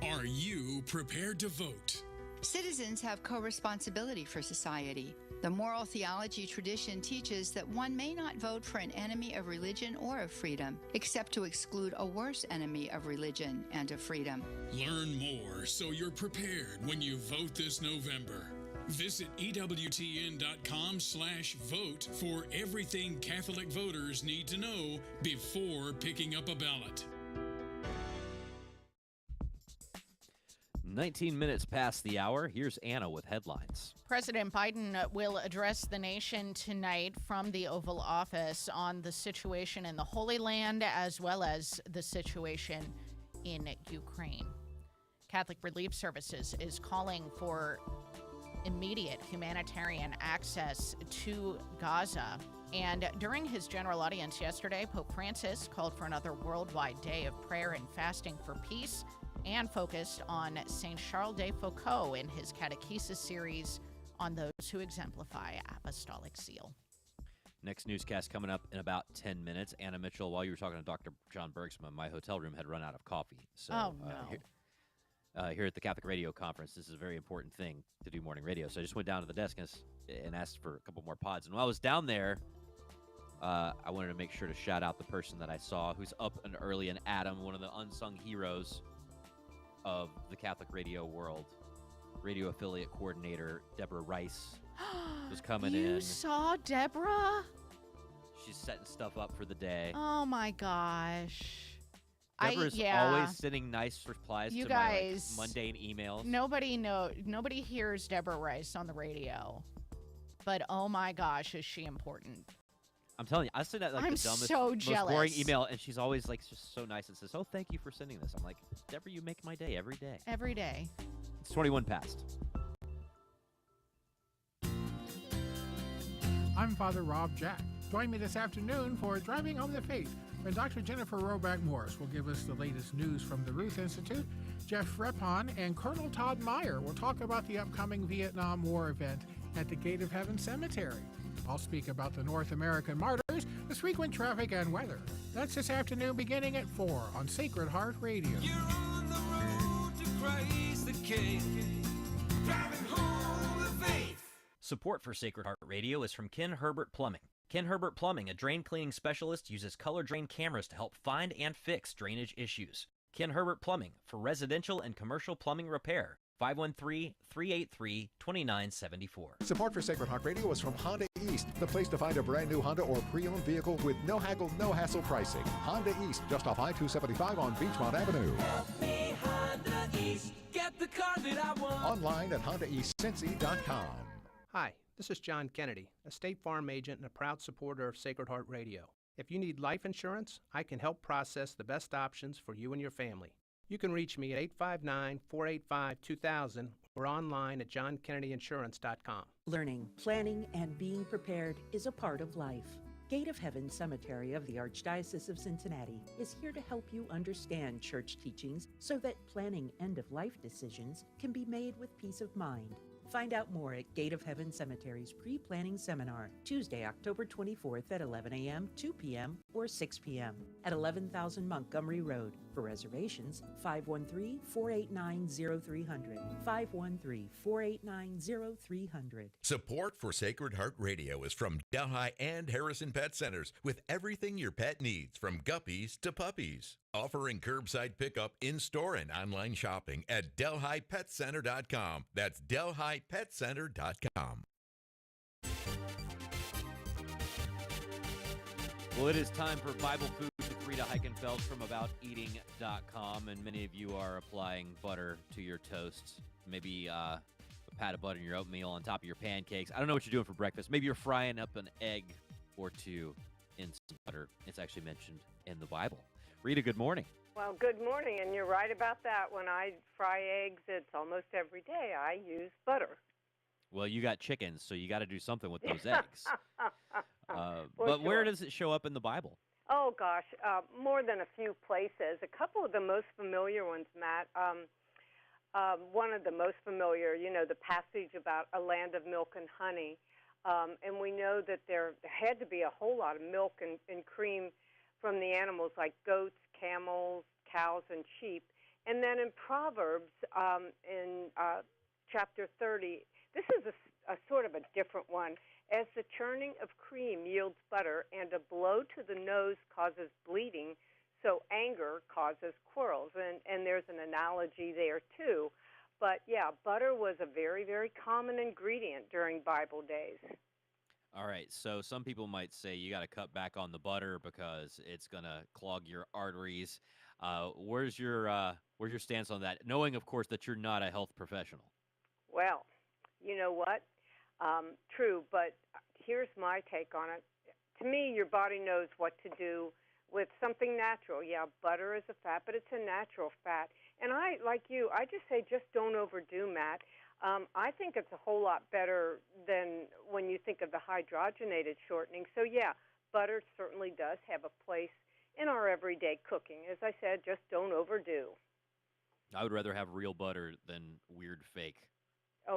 Are you prepared to vote? Citizens have co-responsibility for society. The moral theology tradition teaches that one may not vote for an enemy of religion or of freedom, except to exclude a worse enemy of religion and of freedom. Learn more so you're prepared when you vote this November. Visit EWTN.com/vote for everything Catholic voters need to know before picking up a ballot. 19 minutes past the hour. Here's Anna with headlines. President Biden will address the nation tonight from the Oval Office on the situation in the Holy Land as well as the situation in Ukraine. Catholic Relief Services is calling for immediate humanitarian access to Gaza. And during his general audience yesterday, Pope Francis called for another worldwide day of prayer and fasting for peace and focused on St. Charles de Foucault in his catechesis series on those who exemplify apostolic zeal. Next newscast coming up in about 10 minutes. Anna Mitchell, while you were talking to Dr. John Bergsma, my hotel room had run out of coffee. So, here at the Catholic Radio Conference, this is a very important thing to do morning radio. So I just went down to the desk and asked for a couple more pods. And while I was down there, I wanted to make sure to shout out the person that I saw who's up and early, and Adam, one of the unsung heroes of the Catholic radio world. Radio affiliate coordinator Deborah Rice was coming in. You saw Deborah? She's setting stuff up for the day. Oh my gosh. Deborah's always sending nice replies you to guys, my mundane emails. Nobody hears Deborah Rice on the radio. But oh my gosh, is she important. I'm telling you, I send that I'm the dumbest, so most jealous. boring email, and she's always just so nice and says, "Oh, thank you for sending this." I'm like, Deborah, you make my day every day. Every day. It's 21 past. I'm Father Rob Jack. Join me this afternoon for Driving Home the Faith, when Dr. Jennifer Roback Morris will give us the latest news from the Ruth Institute. Jeff Frepon and Colonel Todd Meyer will talk about the upcoming Vietnam War event at the Gate of Heaven Cemetery. I'll speak about the North American Martyrs, the frequent traffic, and weather. That's this afternoon beginning at 4 on Sacred Heart Radio. You're on the road to Christ the King, driving home the faith. Support for Sacred Heart Radio is from Ken Herbert Plumbing. Ken Herbert Plumbing, a drain cleaning specialist, uses color drain cameras to help find and fix drainage issues. Ken Herbert Plumbing, for residential and commercial plumbing repair. 513-383-2974. Support for Sacred Heart Radio is from Honda East, the place to find a brand new Honda or pre-owned vehicle with no haggle, no hassle pricing. Honda East, just off I-275 on Beachmont Avenue. Help me, Honda East, get the car that I want. Online at HondaEastCincy.com. Hi, this is John Kennedy, a State Farm agent and a proud supporter of Sacred Heart Radio. If you need life insurance, I can help process the best options for you and your family. You can reach me at 859-485-2000 or online at johnkennedyinsurance.com. Learning, planning, and being prepared is a part of life. Gate of Heaven Cemetery of the Archdiocese of Cincinnati is here to help you understand church teachings so that planning end-of-life decisions can be made with peace of mind. Find out more at Gate of Heaven Cemetery's Pre-Planning Seminar, Tuesday, October 24th at 11 a.m., 2 p.m., or 6 p.m. at 11,000 Montgomery Road. For reservations, 513-489-0300. 513-489-0300. Support for Sacred Heart Radio is from Delhi and Harrison Pet Centers, with everything your pet needs, from guppies to puppies. Offering curbside pickup in-store and online shopping at DelhiPetCenter.com. That's DelhiPetCenter.com. Well, it is time for Bible Food with Rita Heichenfeld from AboutEating.com, and many of you are applying butter to your toast. Maybe a pat of butter in your oatmeal on top of your pancakes. I don't know what you're doing for breakfast. Maybe you're frying up an egg or two in some butter. It's actually mentioned in the Bible. Rita, good morning. Well, good morning, and you're right about that. When I fry eggs, it's almost every day I use butter. Well, you got chickens, so you got to do something with those eggs. Well, but where sure. does it show up in the Bible? Oh, gosh, more than a few places. A couple of the most familiar ones, Matt. one of the most familiar, the passage about a land of milk and honey. And we know that there had to be a whole lot of milk and cream from the animals like goats, camels, cows, and sheep. And then in Proverbs, in chapter 30, this is a sort of a different one. As the churning of cream yields butter, and a blow to the nose causes bleeding, so anger causes quarrels. And there's an analogy there, too. But, yeah, butter was a very, very common ingredient during Bible days. All right, so some people might say you got to cut back on the butter because it's going to clog your arteries. Where's your stance on that? Knowing, of course, that you're not a health professional. Well, you know what? True, but here's my take on it. To me, your body knows what to do with something natural. Yeah, butter is a fat, but it's a natural fat. And I, like you, I just say just don't overdo, Matt. I think it's a whole lot better than when you think of the hydrogenated shortening. So, yeah, butter certainly does have a place in our everyday cooking. As I said, just don't overdo. I would rather have real butter than weird fake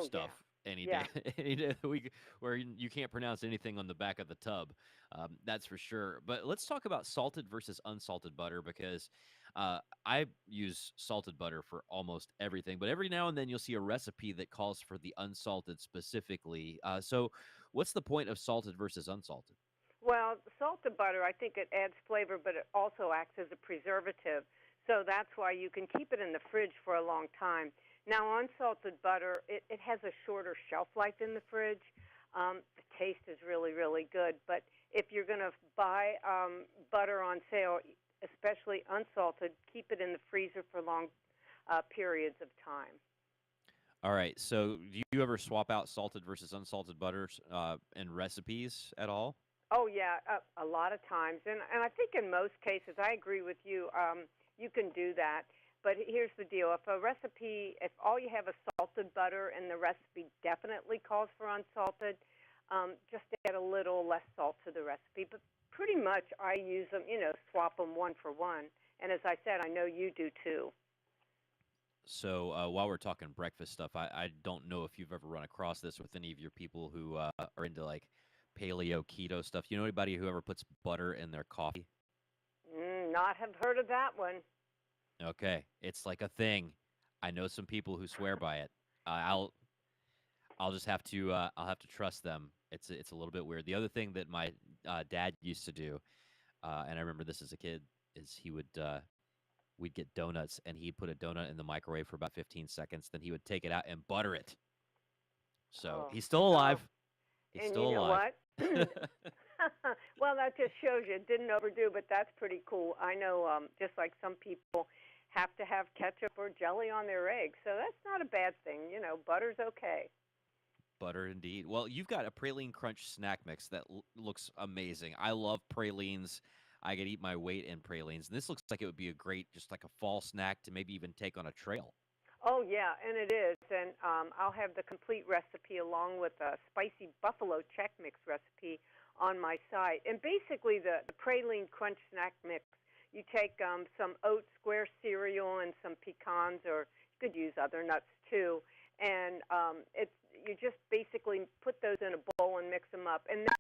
stuff any Yeah. day, any day of the week, where you can't pronounce anything on the back of the tub. That's for sure. But let's talk about salted versus unsalted butter, because I use salted butter for almost everything. But every now and then you'll see a recipe that calls for the unsalted specifically. So what's the point of salted versus unsalted? Well, salted butter, I think it adds flavor, but it also acts as a preservative. So that's why you can keep it in the fridge for a long time. Now, unsalted butter, it has a shorter shelf life in the fridge. The taste is really, really good. But if you're going to buy butter on sale, especially unsalted, keep it in the freezer for long periods of time. All right. So do you ever swap out salted versus unsalted butters in recipes at all? Oh, yeah, a lot of times. And I think in most cases, I agree with you, you can do that. But here's the deal. If all you have is salted butter and the recipe definitely calls for unsalted, just add a little less salt to the recipe. But pretty much I use them, swap them one for one. And as I said, I know you do too. So while we're talking breakfast stuff, I don't know if you've ever run across this with any of your people who are into like paleo keto stuff. You know anybody who ever puts butter in their coffee? Not have heard of that one. Okay, it's like a thing. I know some people who swear by it. I'll just have to I'll have to trust them. It's a little bit weird. The other thing that my dad used to do, and I remember this as a kid, is he would we'd get donuts and he'd put a donut in the microwave for about 15 seconds. Then he would take it out and butter it. So he's still alive. He's And still you know alive. what? Well, that just shows you it didn't overdo, but that's pretty cool. I know just like some people have to have ketchup or jelly on their eggs, so that's not a bad thing. Butter's okay. Butter indeed. Well, you've got a praline crunch snack mix that looks amazing. I love pralines. I could eat my weight in pralines. And this looks like it would be a great, just like a fall snack to maybe even take on a trail. Oh, yeah, and it is. And I'll have the complete recipe along with a spicy buffalo check mix recipe on my site. And basically the praline crunch snack mix, you take some oat square cereal and some pecans, or you could use other nuts too. And you just basically put those in a bowl and mix them up. And then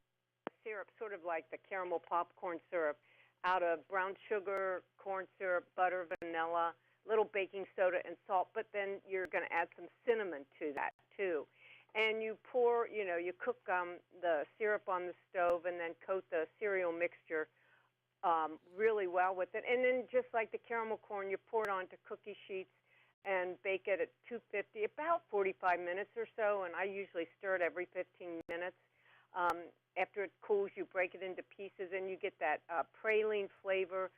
syrup, sort of like the caramel popcorn syrup, out of brown sugar, corn syrup, butter, vanilla, little baking soda and salt, but then you're going to add some cinnamon to that too. And you pour, you cook the syrup on the stove and then coat the cereal mixture really well with it. And then just like the caramel corn, you pour it onto cookie sheets and bake it at 250, about 45 minutes or so, and I usually stir it every 15 minutes. After it cools, you break it into pieces, and you get that praline flavor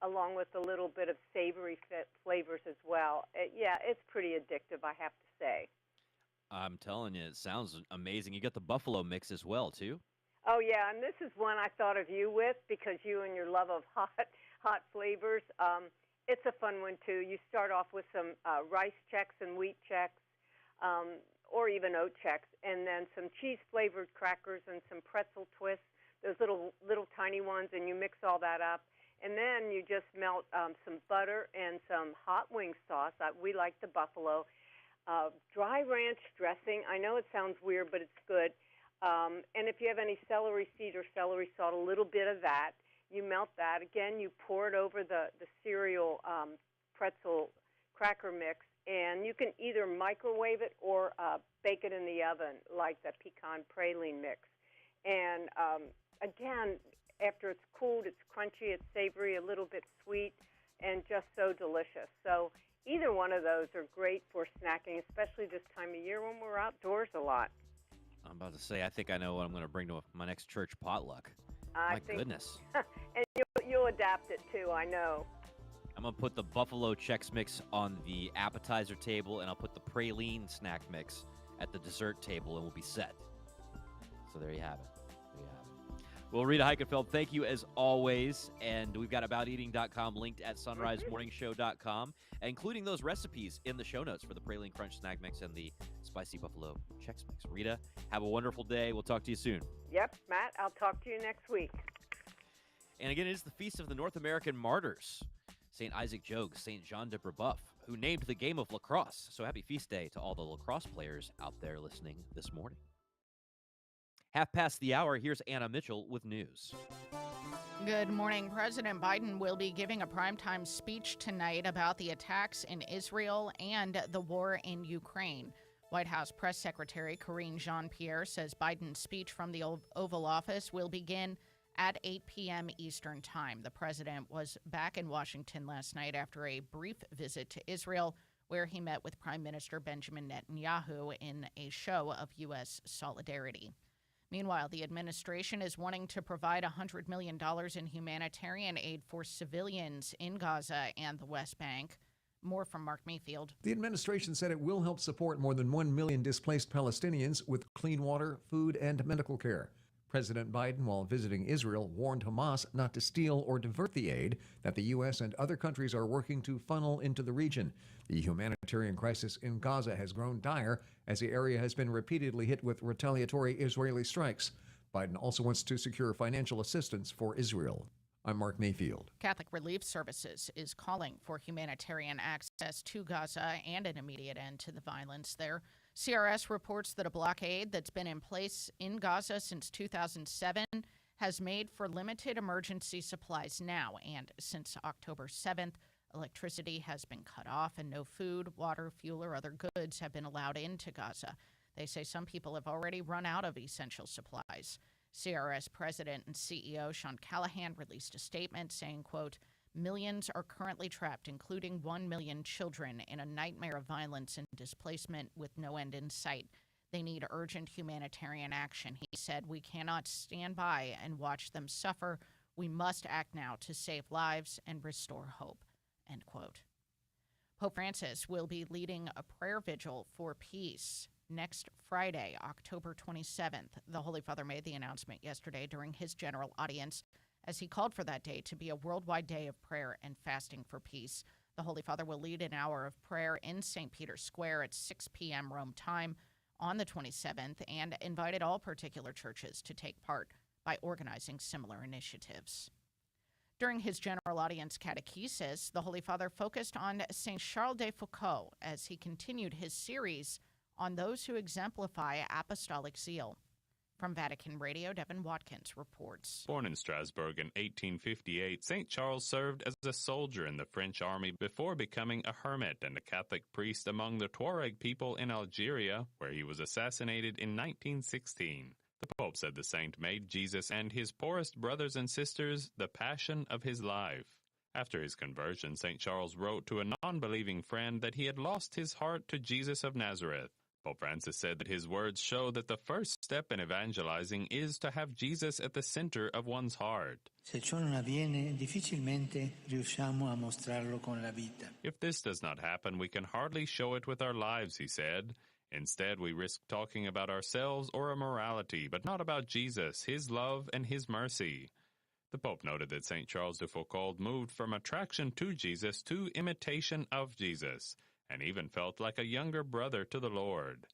along with a little bit of savory flavors as well. Yeah, it's pretty addictive, I have to say. I'm telling you, it sounds amazing. You got the buffalo mix as well, too. Oh, yeah, and this is one I thought of you with because you and your love of hot flavors. It's a fun one, too. You start off with some rice checks and wheat checks, or even oat checks, and then some cheese-flavored crackers and some pretzel twists, those little tiny ones, and you mix all that up. And then you just melt some butter and some hot wing sauce. We like the buffalo. Dry ranch dressing. I know it sounds weird, but it's good. And if you have any celery seed or celery salt, a little bit of that. You melt that. Again, you pour it over the cereal pretzel cracker mix. And you can either microwave it or bake it in the oven, like the pecan praline mix. And again, after it's cooled, it's crunchy, it's savory, a little bit sweet, and just so delicious. So either one of those are great for snacking, especially this time of year when we're outdoors a lot. I'm about to say, I think I know what I'm going to bring to my next church potluck. My goodness. And you'll adapt it, too, I know. I'm going to put the buffalo Chex Mix on the appetizer table, and I'll put the praline snack mix at the dessert table, and we'll be set. So there you have it. Well, Rita Heikenfeld, thank you as always. And we've got abouteating.com linked at sunrisemorningshow.com, including those recipes in the show notes for the Praline Crunch Snack Mix and the Spicy Buffalo Chex Mix. Rita, have a wonderful day. We'll talk to you soon. Yep, Matt, I'll talk to you next week. And again, it is the Feast of the North American Martyrs, St. Isaac Jogues, St. Jean de Brebeuf, who named the game of lacrosse. So happy feast day to all the lacrosse players out there listening this morning. 5:30, here's Anna Mitchell with news. Good morning. President Biden will be giving a primetime speech tonight about the attacks in Israel and the war in Ukraine. White House Press Secretary Karine Jean-Pierre says Biden's speech from the Oval Office will begin at 8 p.m. Eastern Time. The president was back in Washington last night after a brief visit to Israel, where he met with Prime Minister Benjamin Netanyahu in a show of U.S. solidarity. Meanwhile, the administration is wanting to provide $100 million in humanitarian aid for civilians in Gaza and the West Bank. More from Mark Mayfield. The administration said it will help support more than 1 million displaced Palestinians with clean water, food, and medical care. President Biden, while visiting Israel, warned Hamas not to steal or divert the aid that the U.S. and other countries are working to funnel into the region. The humanitarian crisis in Gaza has grown dire as the area has been repeatedly hit with retaliatory Israeli strikes. Biden also wants to secure financial assistance for Israel. I'm Mark Mayfield. Catholic Relief Services is calling for humanitarian access to Gaza and an immediate end to the violence there. CRS reports that a blockade that's been in place in Gaza since 2007 has made for limited emergency supplies now. And since October 7th, electricity has been cut off and no food, water, fuel, or other goods have been allowed into Gaza. They say some people have already run out of essential supplies. CRS President and CEO Sean Callahan released a statement saying, quote, "Millions are currently trapped, including 1 million children, in a nightmare of violence and displacement with no end in sight. They need urgent humanitarian action." He said, "We cannot stand by and watch them suffer. We must act now to save lives and restore hope," end quote. Pope Francis will be leading a prayer vigil for peace next Friday, October 27th. The Holy Father made the announcement yesterday during his general audience as he called for that day to be a worldwide day of prayer and fasting for peace. The Holy Father will lead an hour of prayer in St. Peter's Square at 6 p.m. Rome time on the 27th and invited all particular churches to take part by organizing similar initiatives. During his general audience catechesis, the Holy Father focused on St. Charles de Foucault as he continued his series on those who exemplify apostolic zeal. From Vatican Radio, Devin Watkins reports. Born in Strasbourg in 1858, St. Charles served as a soldier in the French army before becoming a hermit and a Catholic priest among the Tuareg people in Algeria, where he was assassinated in 1916. The Pope said the saint made Jesus and his poorest brothers and sisters the passion of his life. After his conversion, St. Charles wrote to a non-believing friend that he had lost his heart to Jesus of Nazareth. Pope Francis said that his words show that the first step in evangelizing is to have Jesus at the center of one's heart. Se ciò non avviene, difficilmente riusciamo a mostrarlo con la vita. If this does not happen, we can hardly show it with our lives, he said. Instead, we risk talking about ourselves or our morality, but not about Jesus, his love, and his mercy. The Pope noted that St. Charles de Foucault moved from attraction to Jesus to imitation of Jesus, and even felt like a younger brother to the Lord.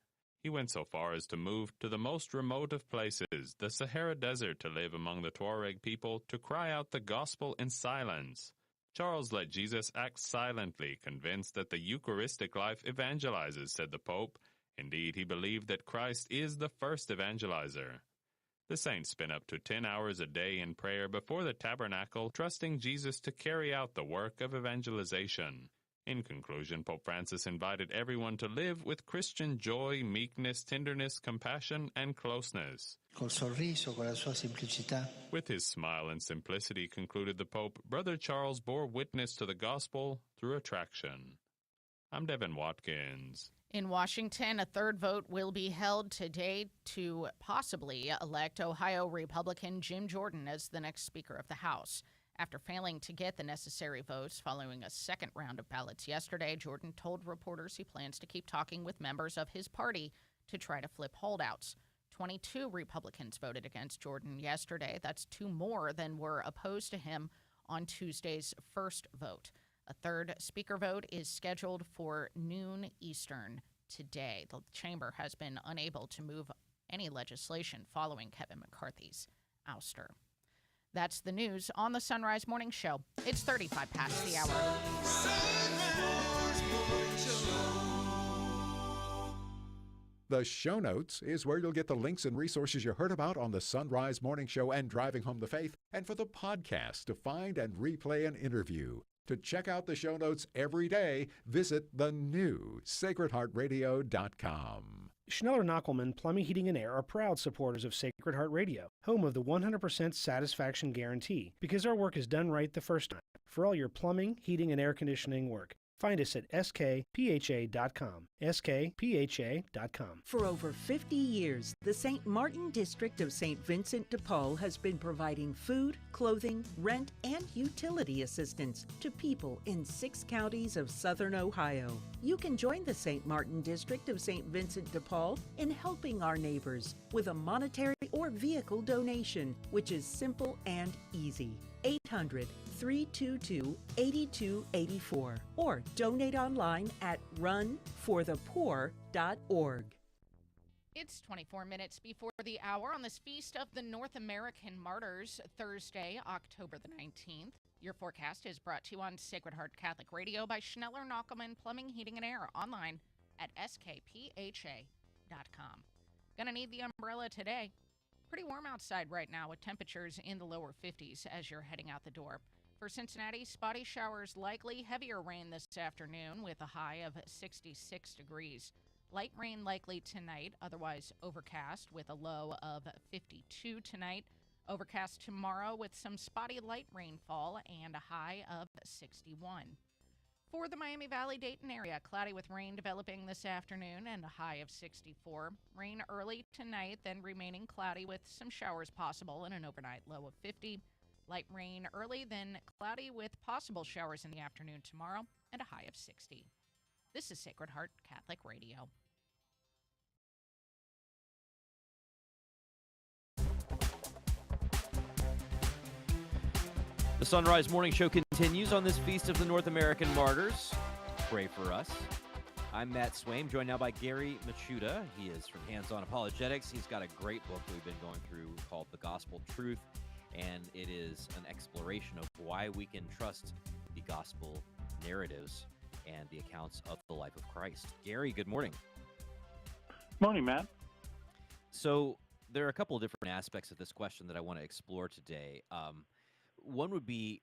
He went so far as to move to the most remote of places, the Sahara Desert, to live among the Tuareg people, to cry out the gospel in silence. Charles let Jesus act silently, convinced that the Eucharistic life evangelizes, said the Pope. Indeed, he believed that Christ is the first evangelizer. The saints spent up to 10 hours a day in prayer before the tabernacle, trusting Jesus to carry out the work of evangelization. In conclusion, Pope Francis invited everyone to live with Christian joy, meekness, tenderness, compassion, and closeness. Col sorriso, con la sua semplicità. With his smile and simplicity, concluded the Pope, Brother Charles bore witness to the gospel through attraction. I'm Devin Watkins. In Washington, a third vote will be held today to possibly elect Ohio Republican Jim Jordan as the next Speaker of the House. After failing to get the necessary votes following a second round of ballots yesterday, Jordan told reporters he plans to keep talking with members of his party to try to flip holdouts. 22 Republicans voted against Jordan yesterday. That's 2 more than were opposed to him on Tuesday's first vote. A third speaker vote is scheduled for noon Eastern today. The chamber has been unable to move any legislation following Kevin McCarthy's ouster. That's the news on the Sunrise Morning Show. It's 35 past the hour. The show notes is where you'll get the links and resources you heard about on the Sunrise Morning Show and Driving Home the Faith, and for the podcast to find and replay an interview. To check out the show notes every day, visit the new sacredheartradio.com. Schneller Knockelman Plumbing, Heating, and Air are proud supporters of Sacred Heart Radio, home of the 100% satisfaction guarantee, because our work is done right the first time. For all your plumbing, heating, and air conditioning work, find us at skpha.com. skpha.com. For over 50 years, the St. Martin District of St. Vincent de Paul has been providing food, clothing, rent, and utility assistance to people in 6 counties of southern Ohio. You can join the St. Martin District of St. Vincent de Paul in helping our neighbors with a monetary or vehicle donation, which is simple and easy. 800-322-8284 or donate online at runforthepoor.org. It's 24 minutes before the hour on this Feast of the North American Martyrs, Thursday, October the 19th. Your forecast is brought to you on Sacred Heart Catholic Radio by Schneller Knockelman Plumbing, Heating, and Air, online at skpha.com. Gonna need the umbrella today. Pretty warm outside right now with temperatures in the lower 50s as you're heading out the door. For Cincinnati, spotty showers likely, heavier rain this afternoon with a high of 66 degrees. Light rain likely tonight, otherwise overcast with a low of 52 tonight. Overcast tomorrow with some spotty light rainfall and a high of 61. For the Miami Valley-Dayton area, cloudy with rain developing this afternoon and a high of 64. Rain early tonight, then remaining cloudy with some showers possible and an overnight low of 50. Light rain early, then cloudy with possible showers in the afternoon tomorrow and a high of 60. This is Sacred Heart Catholic Radio. The Sunrise Morning Show continues on this Feast of the North American Martyrs. Pray for us. I'm Matt Swaim, joined now by Gary Machuda. He is from Hands On Apologetics. He's got a great book we've been going through called The Gospel Truth, and it is an exploration of why we can trust the gospel narratives and the accounts of the life of Christ. Gary, good morning. Morning, Matt. So there are a couple of different aspects of this question that I want to explore today. One would be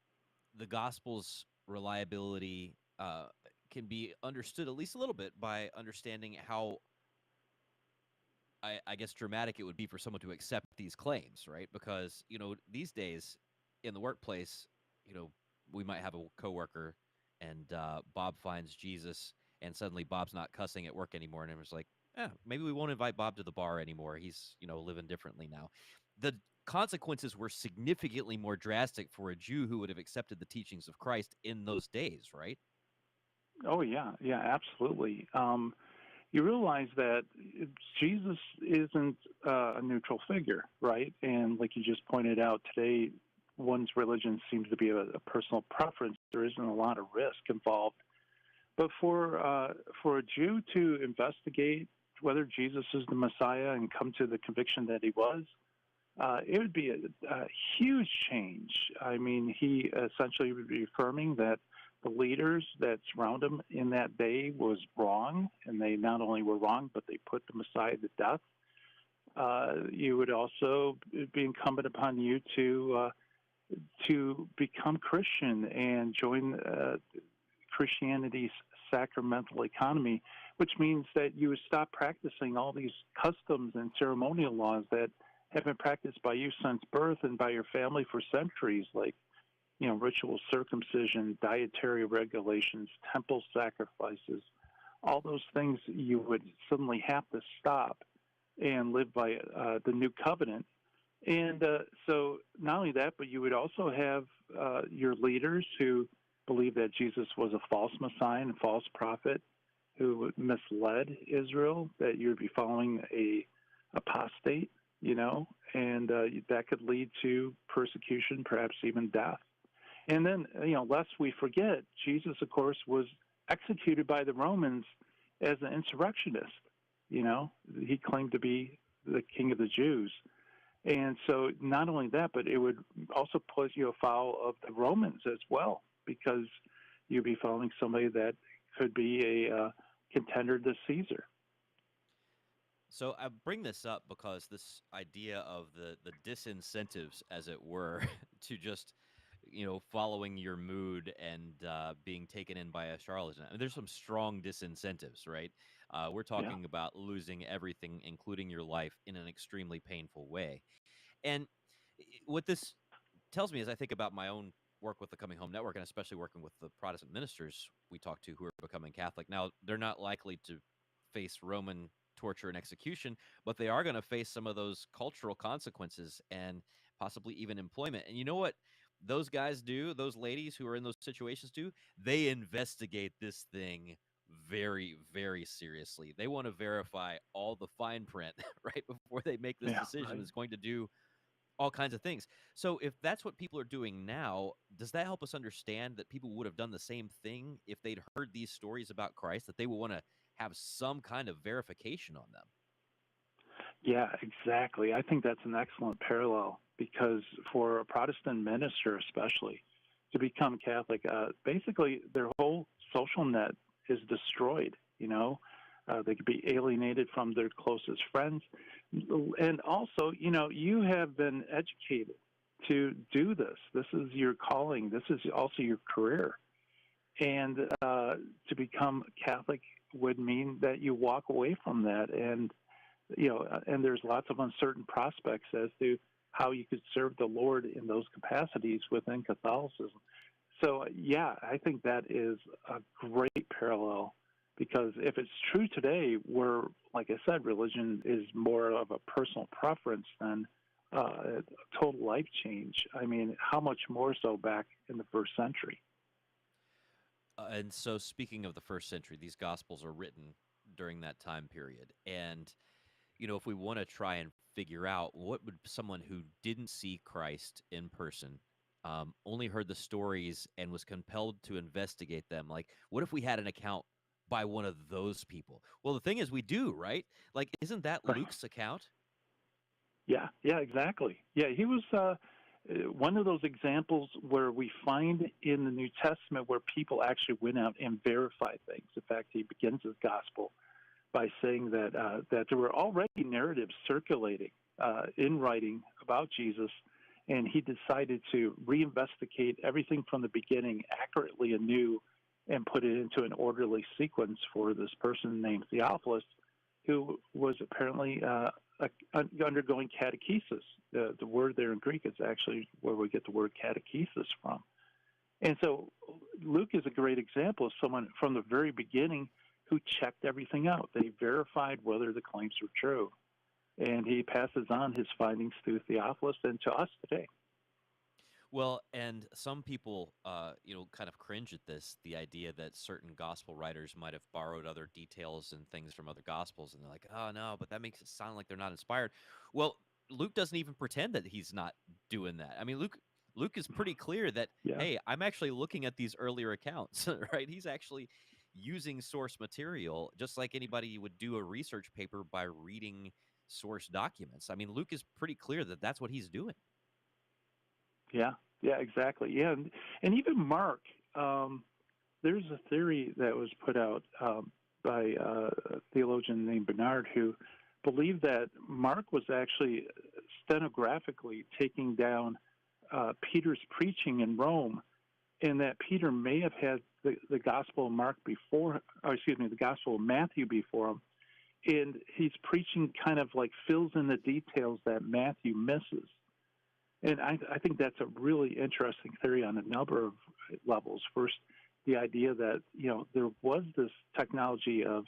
the gospel's reliability can be understood at least a little bit by understanding how, I guess, dramatic it would be for someone to accept these claims, right? Because, these days in the workplace, we might have a coworker and Bob finds Jesus and suddenly Bob's not cussing at work anymore. And everyone's like, maybe we won't invite Bob to the bar anymore. He's, living differently now. The consequences were significantly more drastic for a Jew who would have accepted the teachings of Christ in those days, right? Oh, yeah, absolutely. You realize that Jesus isn't a neutral figure, right? And like you just pointed out today, one's religion seems to be a personal preference. There isn't a lot of risk involved. But for a Jew to investigate whether Jesus is the Messiah and come to the conviction that he was, it would be a huge change. I mean, he essentially would be affirming that the leaders that surround him in that day was wrong, and they not only were wrong, but they put the Messiah to death. You would also be incumbent upon you to become Christian and join Christianity's sacramental economy, which means that you would stop practicing all these customs and ceremonial laws that have been practiced by you since birth and by your family for centuries, like, ritual circumcision, dietary regulations, temple sacrifices. All those things you would suddenly have to stop and live by the new covenant. And so not only that, but you would also have your leaders who believe that Jesus was a false Messiah and false prophet who misled Israel, that you would be following a apostate, and that could lead to persecution, perhaps even death. And then, lest we forget, Jesus, of course, was executed by the Romans as an insurrectionist. He claimed to be the king of the Jews. And so not only that, but it would also put you afoul of the Romans as well, because you'd be following somebody that could be a contender to Caesar. So I bring this up because this idea of the disincentives, as it were, to just following your mood and being taken in by a charlatan. I mean, there's some strong disincentives, right? We're talking about losing everything, including your life, in an extremely painful way. And what this tells me as I think about my own work with the Coming Home Network, and especially working with the Protestant ministers we talk to who are becoming Catholic. Now, they're not likely to face Roman torture and execution, but they are going to face some of those cultural consequences and possibly even employment. And you know what those guys do, those ladies who are in those situations do? They investigate this thing very, very seriously. They want to verify all the fine print right before they make this decision. Right. It's going to do all kinds of things. So if that's what people are doing now, does that help us understand that people would have done the same thing if they'd heard these stories about Christ, that they would want to have some kind of verification on them? Yeah, exactly. I think that's an excellent parallel, because for a Protestant minister especially to become Catholic, basically their whole social net is destroyed. They could be alienated from their closest friends. And also, you have been educated to do this. This is your calling. This is also your career. And to become Catholic would mean that you walk away from that. And, and there's lots of uncertain prospects as to how you could serve the Lord in those capacities within Catholicism. So, yeah, I think that is a great parallel, because if it's true today, where, like I said, religion is more of a personal preference than a total life change, I mean, how much more so back in the first century? And so speaking of the first century, these Gospels are written during that time period. And, if we want to try and figure out what would someone who didn't see Christ in person, only heard the stories and was compelled to investigate them, like, what if we had an account by one of those people? Well, the thing is, we do, right? Like, isn't that Luke's account? Yeah, exactly. Yeah, he was one of those examples where we find in the New Testament where people actually went out and verified things. In fact, he begins his gospel by saying that there were already narratives circulating in writing about Jesus, and he decided to reinvestigate everything from the beginning accurately anew and put it into an orderly sequence for this person named Theophilus, who was apparently undergoing catechesis. The word there in Greek is actually where we get the word catechesis from. And so Luke is a great example of someone from the very beginning who checked everything out. They verified whether the claims were true. And he passes on his findings to Theophilus and to us today. Well, and some people, kind of cringe at this, the idea that certain gospel writers might have borrowed other details and things from other gospels, and they're like, oh, no, but that makes it sound like they're not inspired. Well, Luke doesn't even pretend that he's not doing that. I mean, Luke is pretty clear that, hey, I'm actually looking at these earlier accounts, right? He's actually, using source material, just like anybody would do a research paper by reading source documents. I mean, Luke is pretty clear that that's what he's doing. Yeah, exactly. Yeah, and even Mark, there's a theory that was put out by a theologian named Bernard who believed that Mark was actually stenographically taking down Peter's preaching in Rome, and that Peter may have had the Gospel of Mark before, or excuse me, the Gospel of Matthew before him, and he's preaching kind of like fills in the details that Matthew misses. And I think that's a really interesting theory on a number of levels. First, the idea that, there was this technology of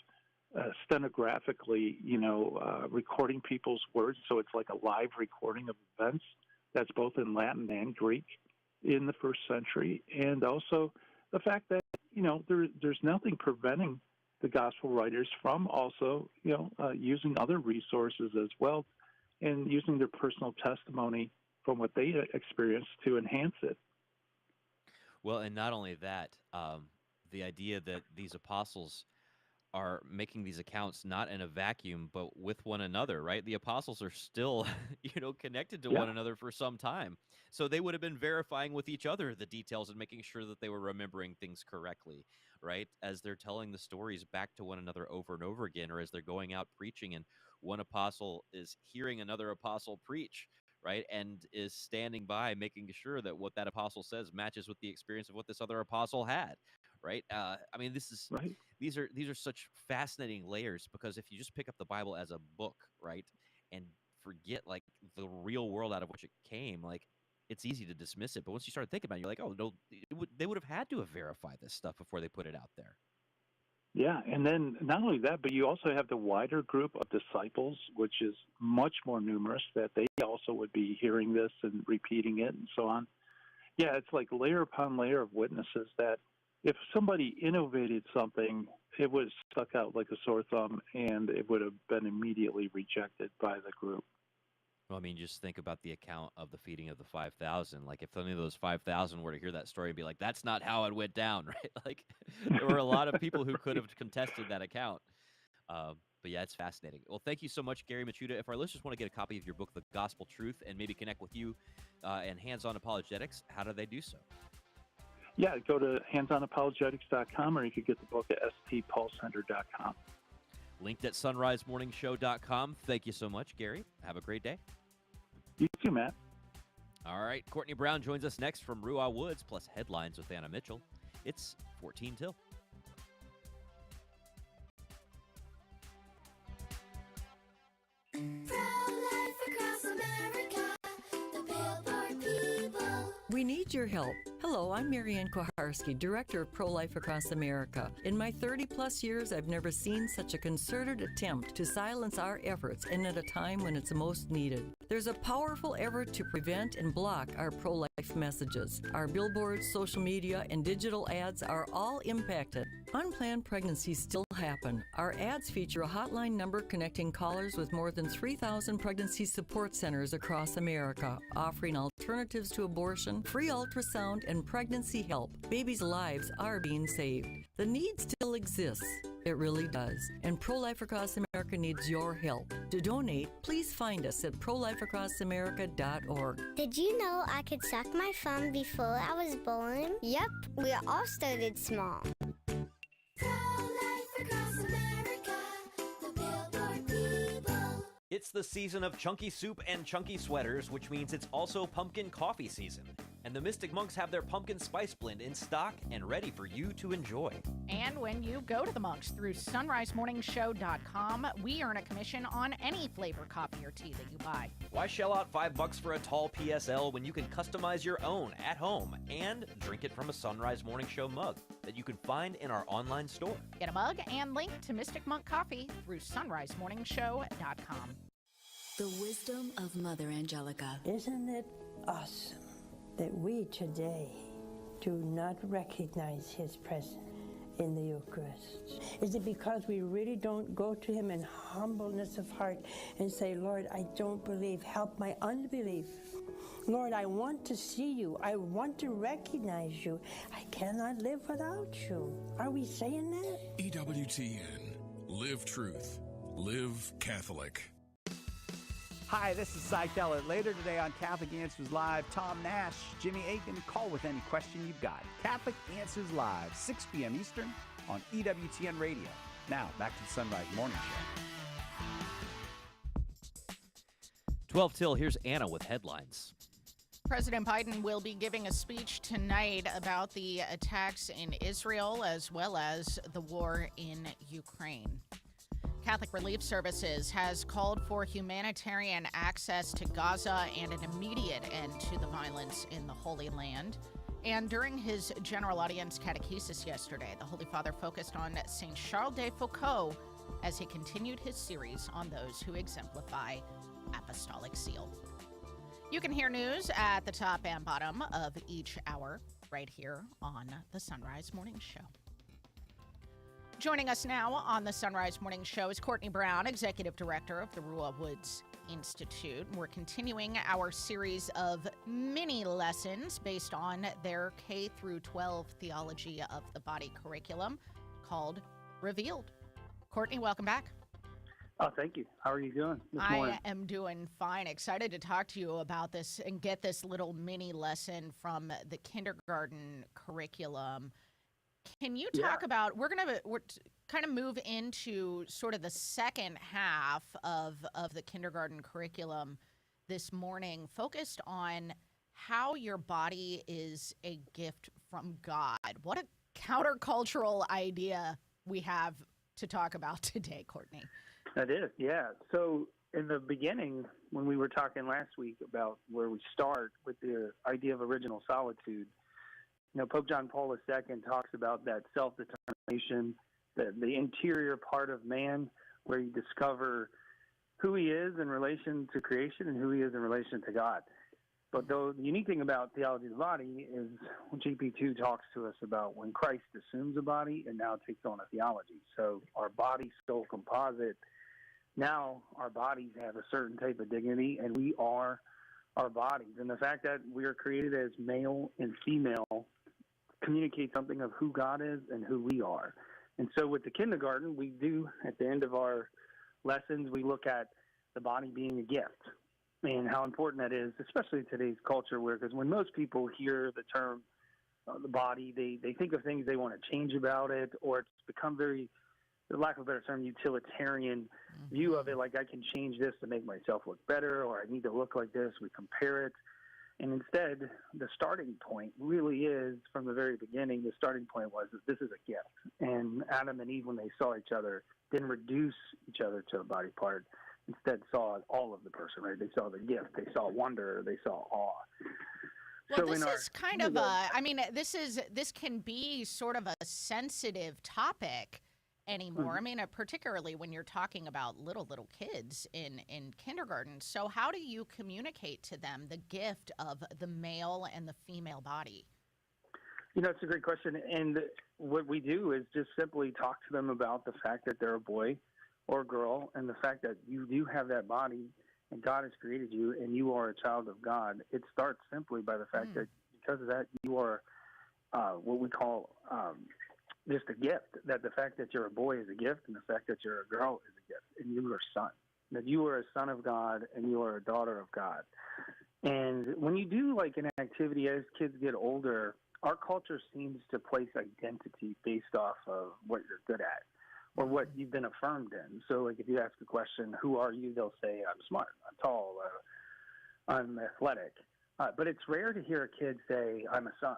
stenographically, recording people's words, so it's like a live recording of events that's both in Latin and Greek in the first century, and also the fact that, there's nothing preventing the gospel writers from also, using other resources as well and using their personal testimony from what they experienced to enhance it. Well, and not only that, the idea that these apostles are making these accounts not in a vacuum, but with one another, right? The apostles are still, connected to one another for some time. So they would have been verifying with each other the details and making sure that they were remembering things correctly, right? As they're telling the stories back to one another over and over again, or as they're going out preaching and one apostle is hearing another apostle preach, right? And is standing by making sure that what that apostle says matches with the experience of what this other apostle had, right? I mean, this is right. These are such fascinating layers, because if you just pick up the Bible as a book, right, and forget like the real world out of which it came, like it's easy to dismiss it. But once you start thinking about it, you're like, oh no, they would have had to have verified this stuff before they put it out there. Yeah, and then not only that, but you also have the wider group of disciples, which is much more numerous, that they also would be hearing this and repeating it and so on. Yeah, it's like layer upon layer of witnesses that if somebody innovated something, it would have stuck out like a sore thumb, and it would have been immediately rejected by the group. Well, I mean, just think about the account of the feeding of the 5,000. Like, if any of those 5,000 were to hear that story and be like, that's not how it went down, right? Like, there were a lot of people who could have contested that account. But yeah, it's fascinating. Well, thank you so much, Gary Machuda. If our listeners want to get a copy of your book, The Gospel Truth, and maybe connect with you and Hands-On Apologetics, how do they do so? Yeah, go to handsonapologetics.com, or you could get the book at stpaulcenter.com. Linked at sunrisemorningshow.com. Thank you so much, Gary. Have a great day. You too, Matt. All right, Courtney Brown joins us next from Ruah Woods, plus headlines with Anna Mitchell. It's 14 till. We need your help. Hello, I'm Marianne Koharski, Director of Pro-Life Across America. In my 30-plus years, I've never seen such a concerted attempt to silence our efforts, and at a time when it's most needed. There's a powerful effort to prevent and block our pro-life messages. Our billboards, social media, and digital ads are all impacted. Unplanned pregnancies still happen. Our ads feature a hotline number connecting callers with more than 3,000 pregnancy support centers across America, offering alternatives to abortion, free ultrasound, and pregnancy help. Babies' lives are being saved. The need still exists. It really does. And Pro-Life Across America needs your help. To donate, please find us at prolifeacrossamerica.org. Did you know I could suck my thumb before I was born? Yep, we all started small. It's the season of chunky soup and chunky sweaters, which means it's also pumpkin coffee season. And the Mystic Monks have their pumpkin spice blend in stock and ready for you to enjoy. And when you go to the Monks through sunrisemorningshow.com, we earn a commission on any flavor coffee or tea that you buy. Why shell out $5 for a tall PSL when you can customize your own at home and drink it from a Sunrise Morning Show mug that you can find in our online store? Get a mug and link to Mystic Monk Coffee through sunrisemorningshow.com. The wisdom of Mother Angelica. Isn't it awesome that we today do not recognize his presence? in the Eucharist? Is it because we really don't go to him in humbleness of heart and say, Lord, I don't believe, help my unbelief. Lord, I want to see you. I want to recognize you. I cannot live without you. Are we saying that? EWTN. Live truth. Live Catholic. Hi, this is Cy Keller. Later today on Catholic Answers Live, Tom Nash, Jimmy Aiken, call with any question you've got. Catholic Answers Live, 6 p.m. Eastern on EWTN Radio. Now, back to the Sunrise Morning Show. 12 till, here's Anna with headlines. President Biden will be giving a speech tonight about the attacks in Israel as well as the war in Ukraine. Catholic Relief Services has called for humanitarian access to Gaza and an immediate end to the violence in the Holy Land. And during his general audience catechesis yesterday, the Holy Father focused on St. Charles de Foucault as he continued his series on those who exemplify apostolic zeal. You can hear news at the top and bottom of each hour right here on the Sunrise Morning Show. Joining us now on the Sunrise Morning Show is Courtney Brown, Executive Director of the Rua Woods Institute. We're continuing our series of mini lessons based on their K through 12 theology of the body curriculum called Revealed. Courtney, welcome back. Oh, thank you. How are you doing this morning? I am doing fine. Excited to talk to you about this and get this little mini lesson from the kindergarten curriculum. Can you talk about, we're kind of move into sort of the second half of the kindergarten curriculum this morning, focused on how your body is a gift from God. What a countercultural idea we have to talk about today, Courtney. That is, yeah. So in the beginning, when we were talking last week about where we start with the idea of original solitude, Pope John Paul II talks about that self-determination, the interior part of man, where you discover who he is in relation to creation and who he is in relation to God. But the unique thing about theology of the body is GP2 talks to us about when Christ assumes a body and now takes on a theology. So our body-soul composite, now our bodies have a certain type of dignity, and we are our bodies. And the fact that we are created as male and female communicate something of who God is and who we are. And so with the kindergarten, we do, at the end of our lessons, we look at the body being a gift and how important that is, especially in today's culture, because when most people hear the term the body, they think of things they want to change about it, or it's become very, for lack of a better term, utilitarian view of it, like I can change this to make myself look better, or I need to look like this. We compare it. And instead, the starting point really is, from the very beginning, the starting point was that this is a gift. And Adam and Eve, when they saw each other, didn't reduce each other to a body part. Instead, saw all of the person, right? They saw the gift. They saw wonder. They saw awe. Well, so this is kind of this can be sort of a sensitive topic anymore. I mean, particularly when you're talking about little kids in kindergarten. So how do you communicate to them the gift of the male and the female body? It's a great question. And what we do is just simply talk to them about the fact that they're a boy or a girl, and the fact that you do have that body and God has created you and you are a child of God. It starts simply by the fact that because of that, you are what we call just a gift, that the fact that you're a boy is a gift, and the fact that you're a girl is a gift, and you are a son, that you are a son of God and you are a daughter of God. And when you do like an activity as kids get older, our culture seems to place identity based off of what you're good at or what you've been affirmed in. So like if you ask a question, who are you? They'll say, I'm smart, I'm tall, I'm athletic. But it's rare to hear a kid say, I'm a son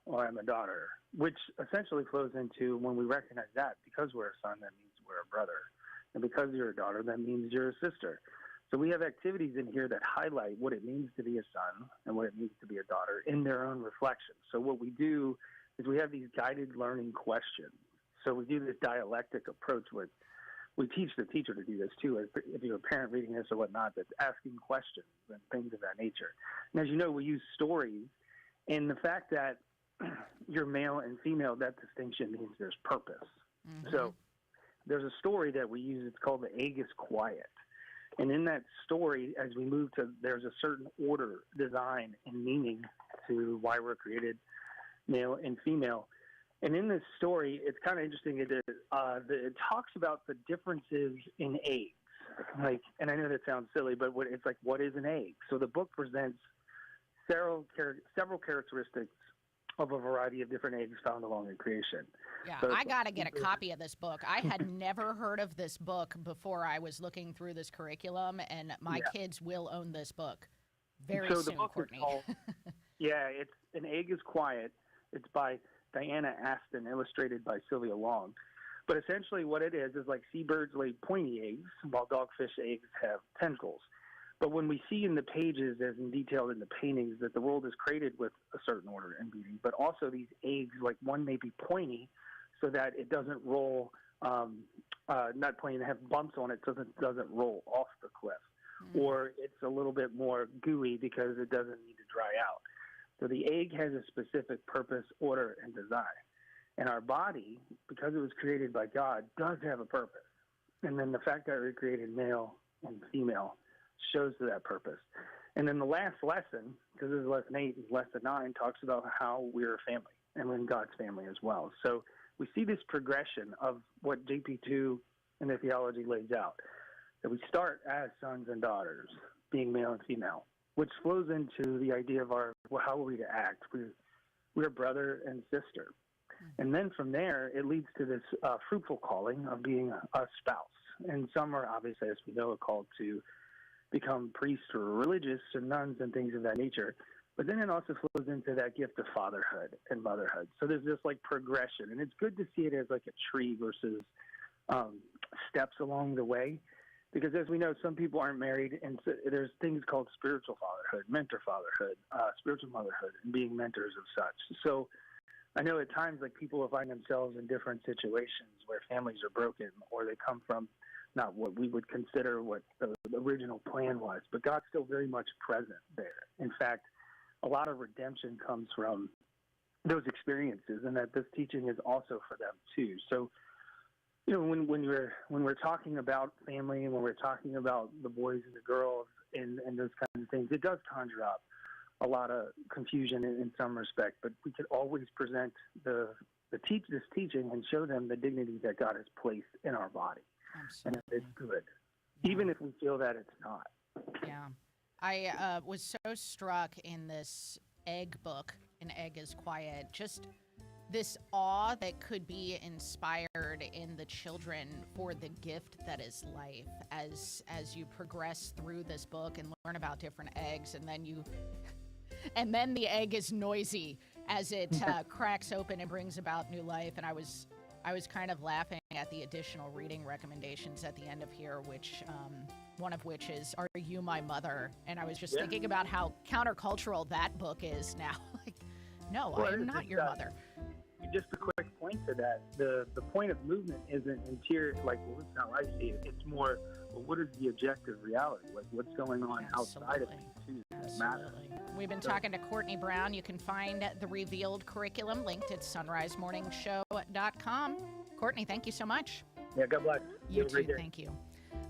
or I'm a daughter, which essentially flows into when we recognize that because we're a son, that means we're a brother. And because you're a daughter, that means you're a sister. So we have activities in here that highlight what it means to be a son and what it means to be a daughter in their own reflection. So what we do is we have these guided learning questions. So we do this dialectic approach with, we teach the teacher to do this too, if you're a parent reading this or whatnot, that's asking questions and things of that nature. And as you know, we use stories, and the fact that you're male and female, that distinction means there's purpose. So there's a story that we use. It's called The Egg is Quiet. And in that story, as we move to, there's a certain order, design, and meaning to why we're created male and female. And in this story, it's kind of interesting. It talks about the differences in eggs. Like, and I know that sounds silly, but it's like, what is an egg? So the book presents several characteristics of a variety of different eggs found along in creation. Yeah, So I got to get a copy of this book. I had never heard of this book before I was looking through this curriculum, and my kids will own this book very so soon, the book Courtney. Is called, it's An Egg is Quiet. It's by Diana Aston, illustrated by Sylvia Long. But essentially what it is like seabirds lay pointy eggs, while dogfish eggs have tentacles. But when we see in the pages, as in detailed in the paintings, that the world is created with a certain order and beauty, but also these eggs, like one may be pointy so that it doesn't roll, not pointy, and have bumps on it so that it doesn't roll off the cliff. Or it's a little bit more gooey because it doesn't need to dry out. So the egg has a specific purpose, order, and design. And our body, because it was created by God, does have a purpose. And then the fact that we're created male and female shows to that purpose. And then the last lesson, because this is lesson 8, and lesson 9 talks about how we're a family and we're in God's family as well. So we see this progression of what JP2 and the theology lays out, that we start as sons and daughters, being male and female, which flows into the idea of how are we to act. We're brother and sister. And then from there, it leads to this fruitful calling of being a spouse. And some are obviously, as we know, are called to become priests or religious or nuns and things of that nature. But then it also flows into that gift of fatherhood and motherhood. So there's this like progression, and it's good to see it as like a tree versus steps along the way. Because as we know, some people aren't married, and so there's things called spiritual fatherhood, mentor fatherhood, spiritual motherhood, and being mentors of such. So I know at times like people will find themselves in different situations where families are broken or they come from not what we would consider what the original plan was, but God's still very much present there. In fact, a lot of redemption comes from those experiences, and that this teaching is also for them too. So, you know, when we're talking about family and when we're talking about the boys and the girls and those kinds of things, it does conjure up a lot of confusion in some respect, but we could always present this teaching and show them the dignity that God has placed in our body. Absolutely. And it's good, even if we feel that it's not. Yeah. I was so struck in this egg book, An Egg is Quiet, just this awe that could be inspired in the children for the gift that is life as you progress through this book and learn about different eggs, and then the egg is noisy as it cracks open and brings about new life. And I was kind of laughing at the additional reading recommendations at the end of here, which one of which is "Are You My Mother?" And I was just thinking about how countercultural that book is now. Like, no, I am not your mother. Just a quick point to that: the point of movement isn't interior, like, well, this is how I see it. It's more, well, what is the objective reality? Like, what's going on outside of me too that matters. We've been talking to Courtney Brown. You can find the revealed curriculum linked at sunrisemorningshow.com. Courtney, thank you so much. Yeah, God bless. You too, thank you.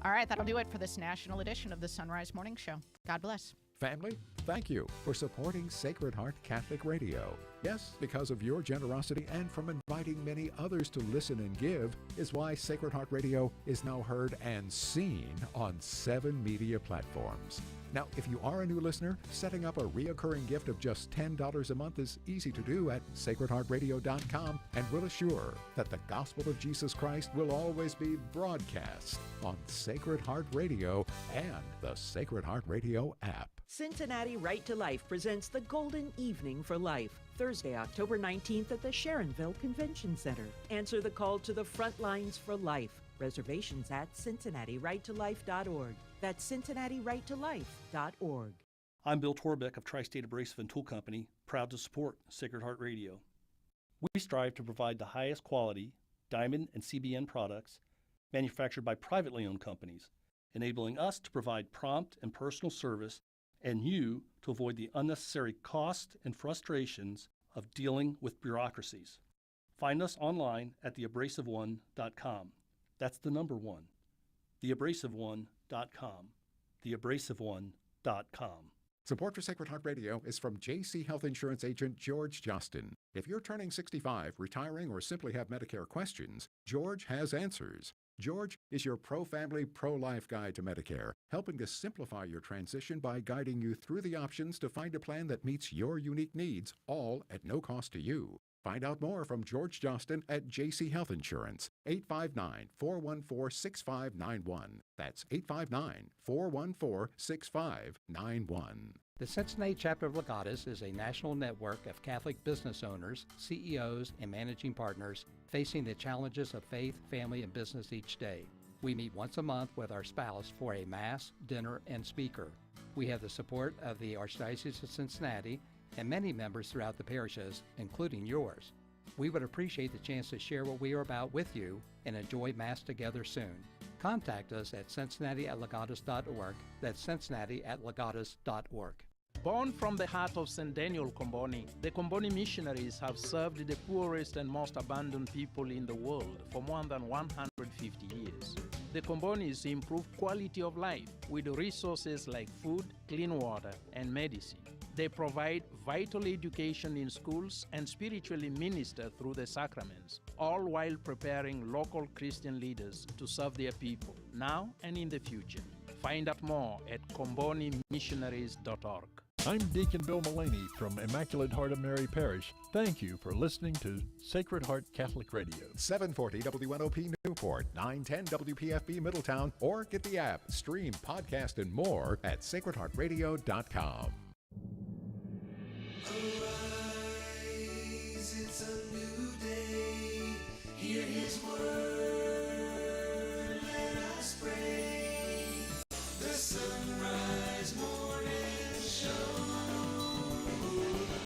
All right, that'll do it for this national edition of the Sunrise Morning Show. God bless. Family, thank you for supporting Sacred Heart Catholic Radio. Yes, because of your generosity and from inviting many others to listen and give is why Sacred Heart Radio is now heard and seen on 7 media platforms. Now, if you are a new listener, setting up a reoccurring gift of just $10 a month is easy to do at sacredheartradio.com, and we'll assure that the gospel of Jesus Christ will always be broadcast on Sacred Heart Radio and the Sacred Heart Radio app. Cincinnati Right to Life presents the Golden Evening for Life, Thursday, October 19th at the Sharonville Convention Center. Answer the call to the front lines for life. Reservations at CincinnatiRightToLife.org. That's CincinnatiRightToLife.org. I'm Bill Torbeck of Tri-State Abrasive and Tool Company, proud to support Sacred Heart Radio. We strive to provide the highest quality diamond and CBN products manufactured by privately owned companies, enabling us to provide prompt and personal service and you to avoid the unnecessary cost and frustrations of dealing with bureaucracies. Find us online at theabrasiveone.com. That's the number 1. Theabrasiveone.com. Theabrasiveone.com. Support for Sacred Heart Radio is from JC Health Insurance agent George Justin. If you're turning 65, retiring, or simply have Medicare questions, George has answers. George is your pro-family, pro-life guide to Medicare, helping to simplify your transition by guiding you through the options to find a plan that meets your unique needs, all at no cost to you. Find out more from George Justin at JC Health Insurance, 859-414-6591. That's 859-414-6591. The Cincinnati chapter of Legatus is a national network of Catholic business owners, CEOs, and managing partners facing the challenges of faith, family, and business each day. We meet once a month with our spouse for a Mass, dinner, and speaker. We have the support of the Archdiocese of Cincinnati and many members throughout the parishes, including yours. We would appreciate the chance to share what we are about with you and enjoy Mass together soon. Contact us at cincinnati@legatus.org. That's cincinnati@legatus.org. Born from the heart of St. Daniel Comboni, the Comboni missionaries have served the poorest and most abandoned people in the world for more than 150 years. The Combonis improve quality of life with resources like food, clean water, and medicine. They provide vital education in schools and spiritually minister through the sacraments, all while preparing local Christian leaders to serve their people, now and in the future. Find out more at combonimissionaries.org. I'm Deacon Bill Mullaney from Immaculate Heart of Mary Parish. Thank you for listening to Sacred Heart Catholic Radio. 740 WNOP Newport, 910 WPFB Middletown, or get the app, stream, podcast, and more at sacredheartradio.com.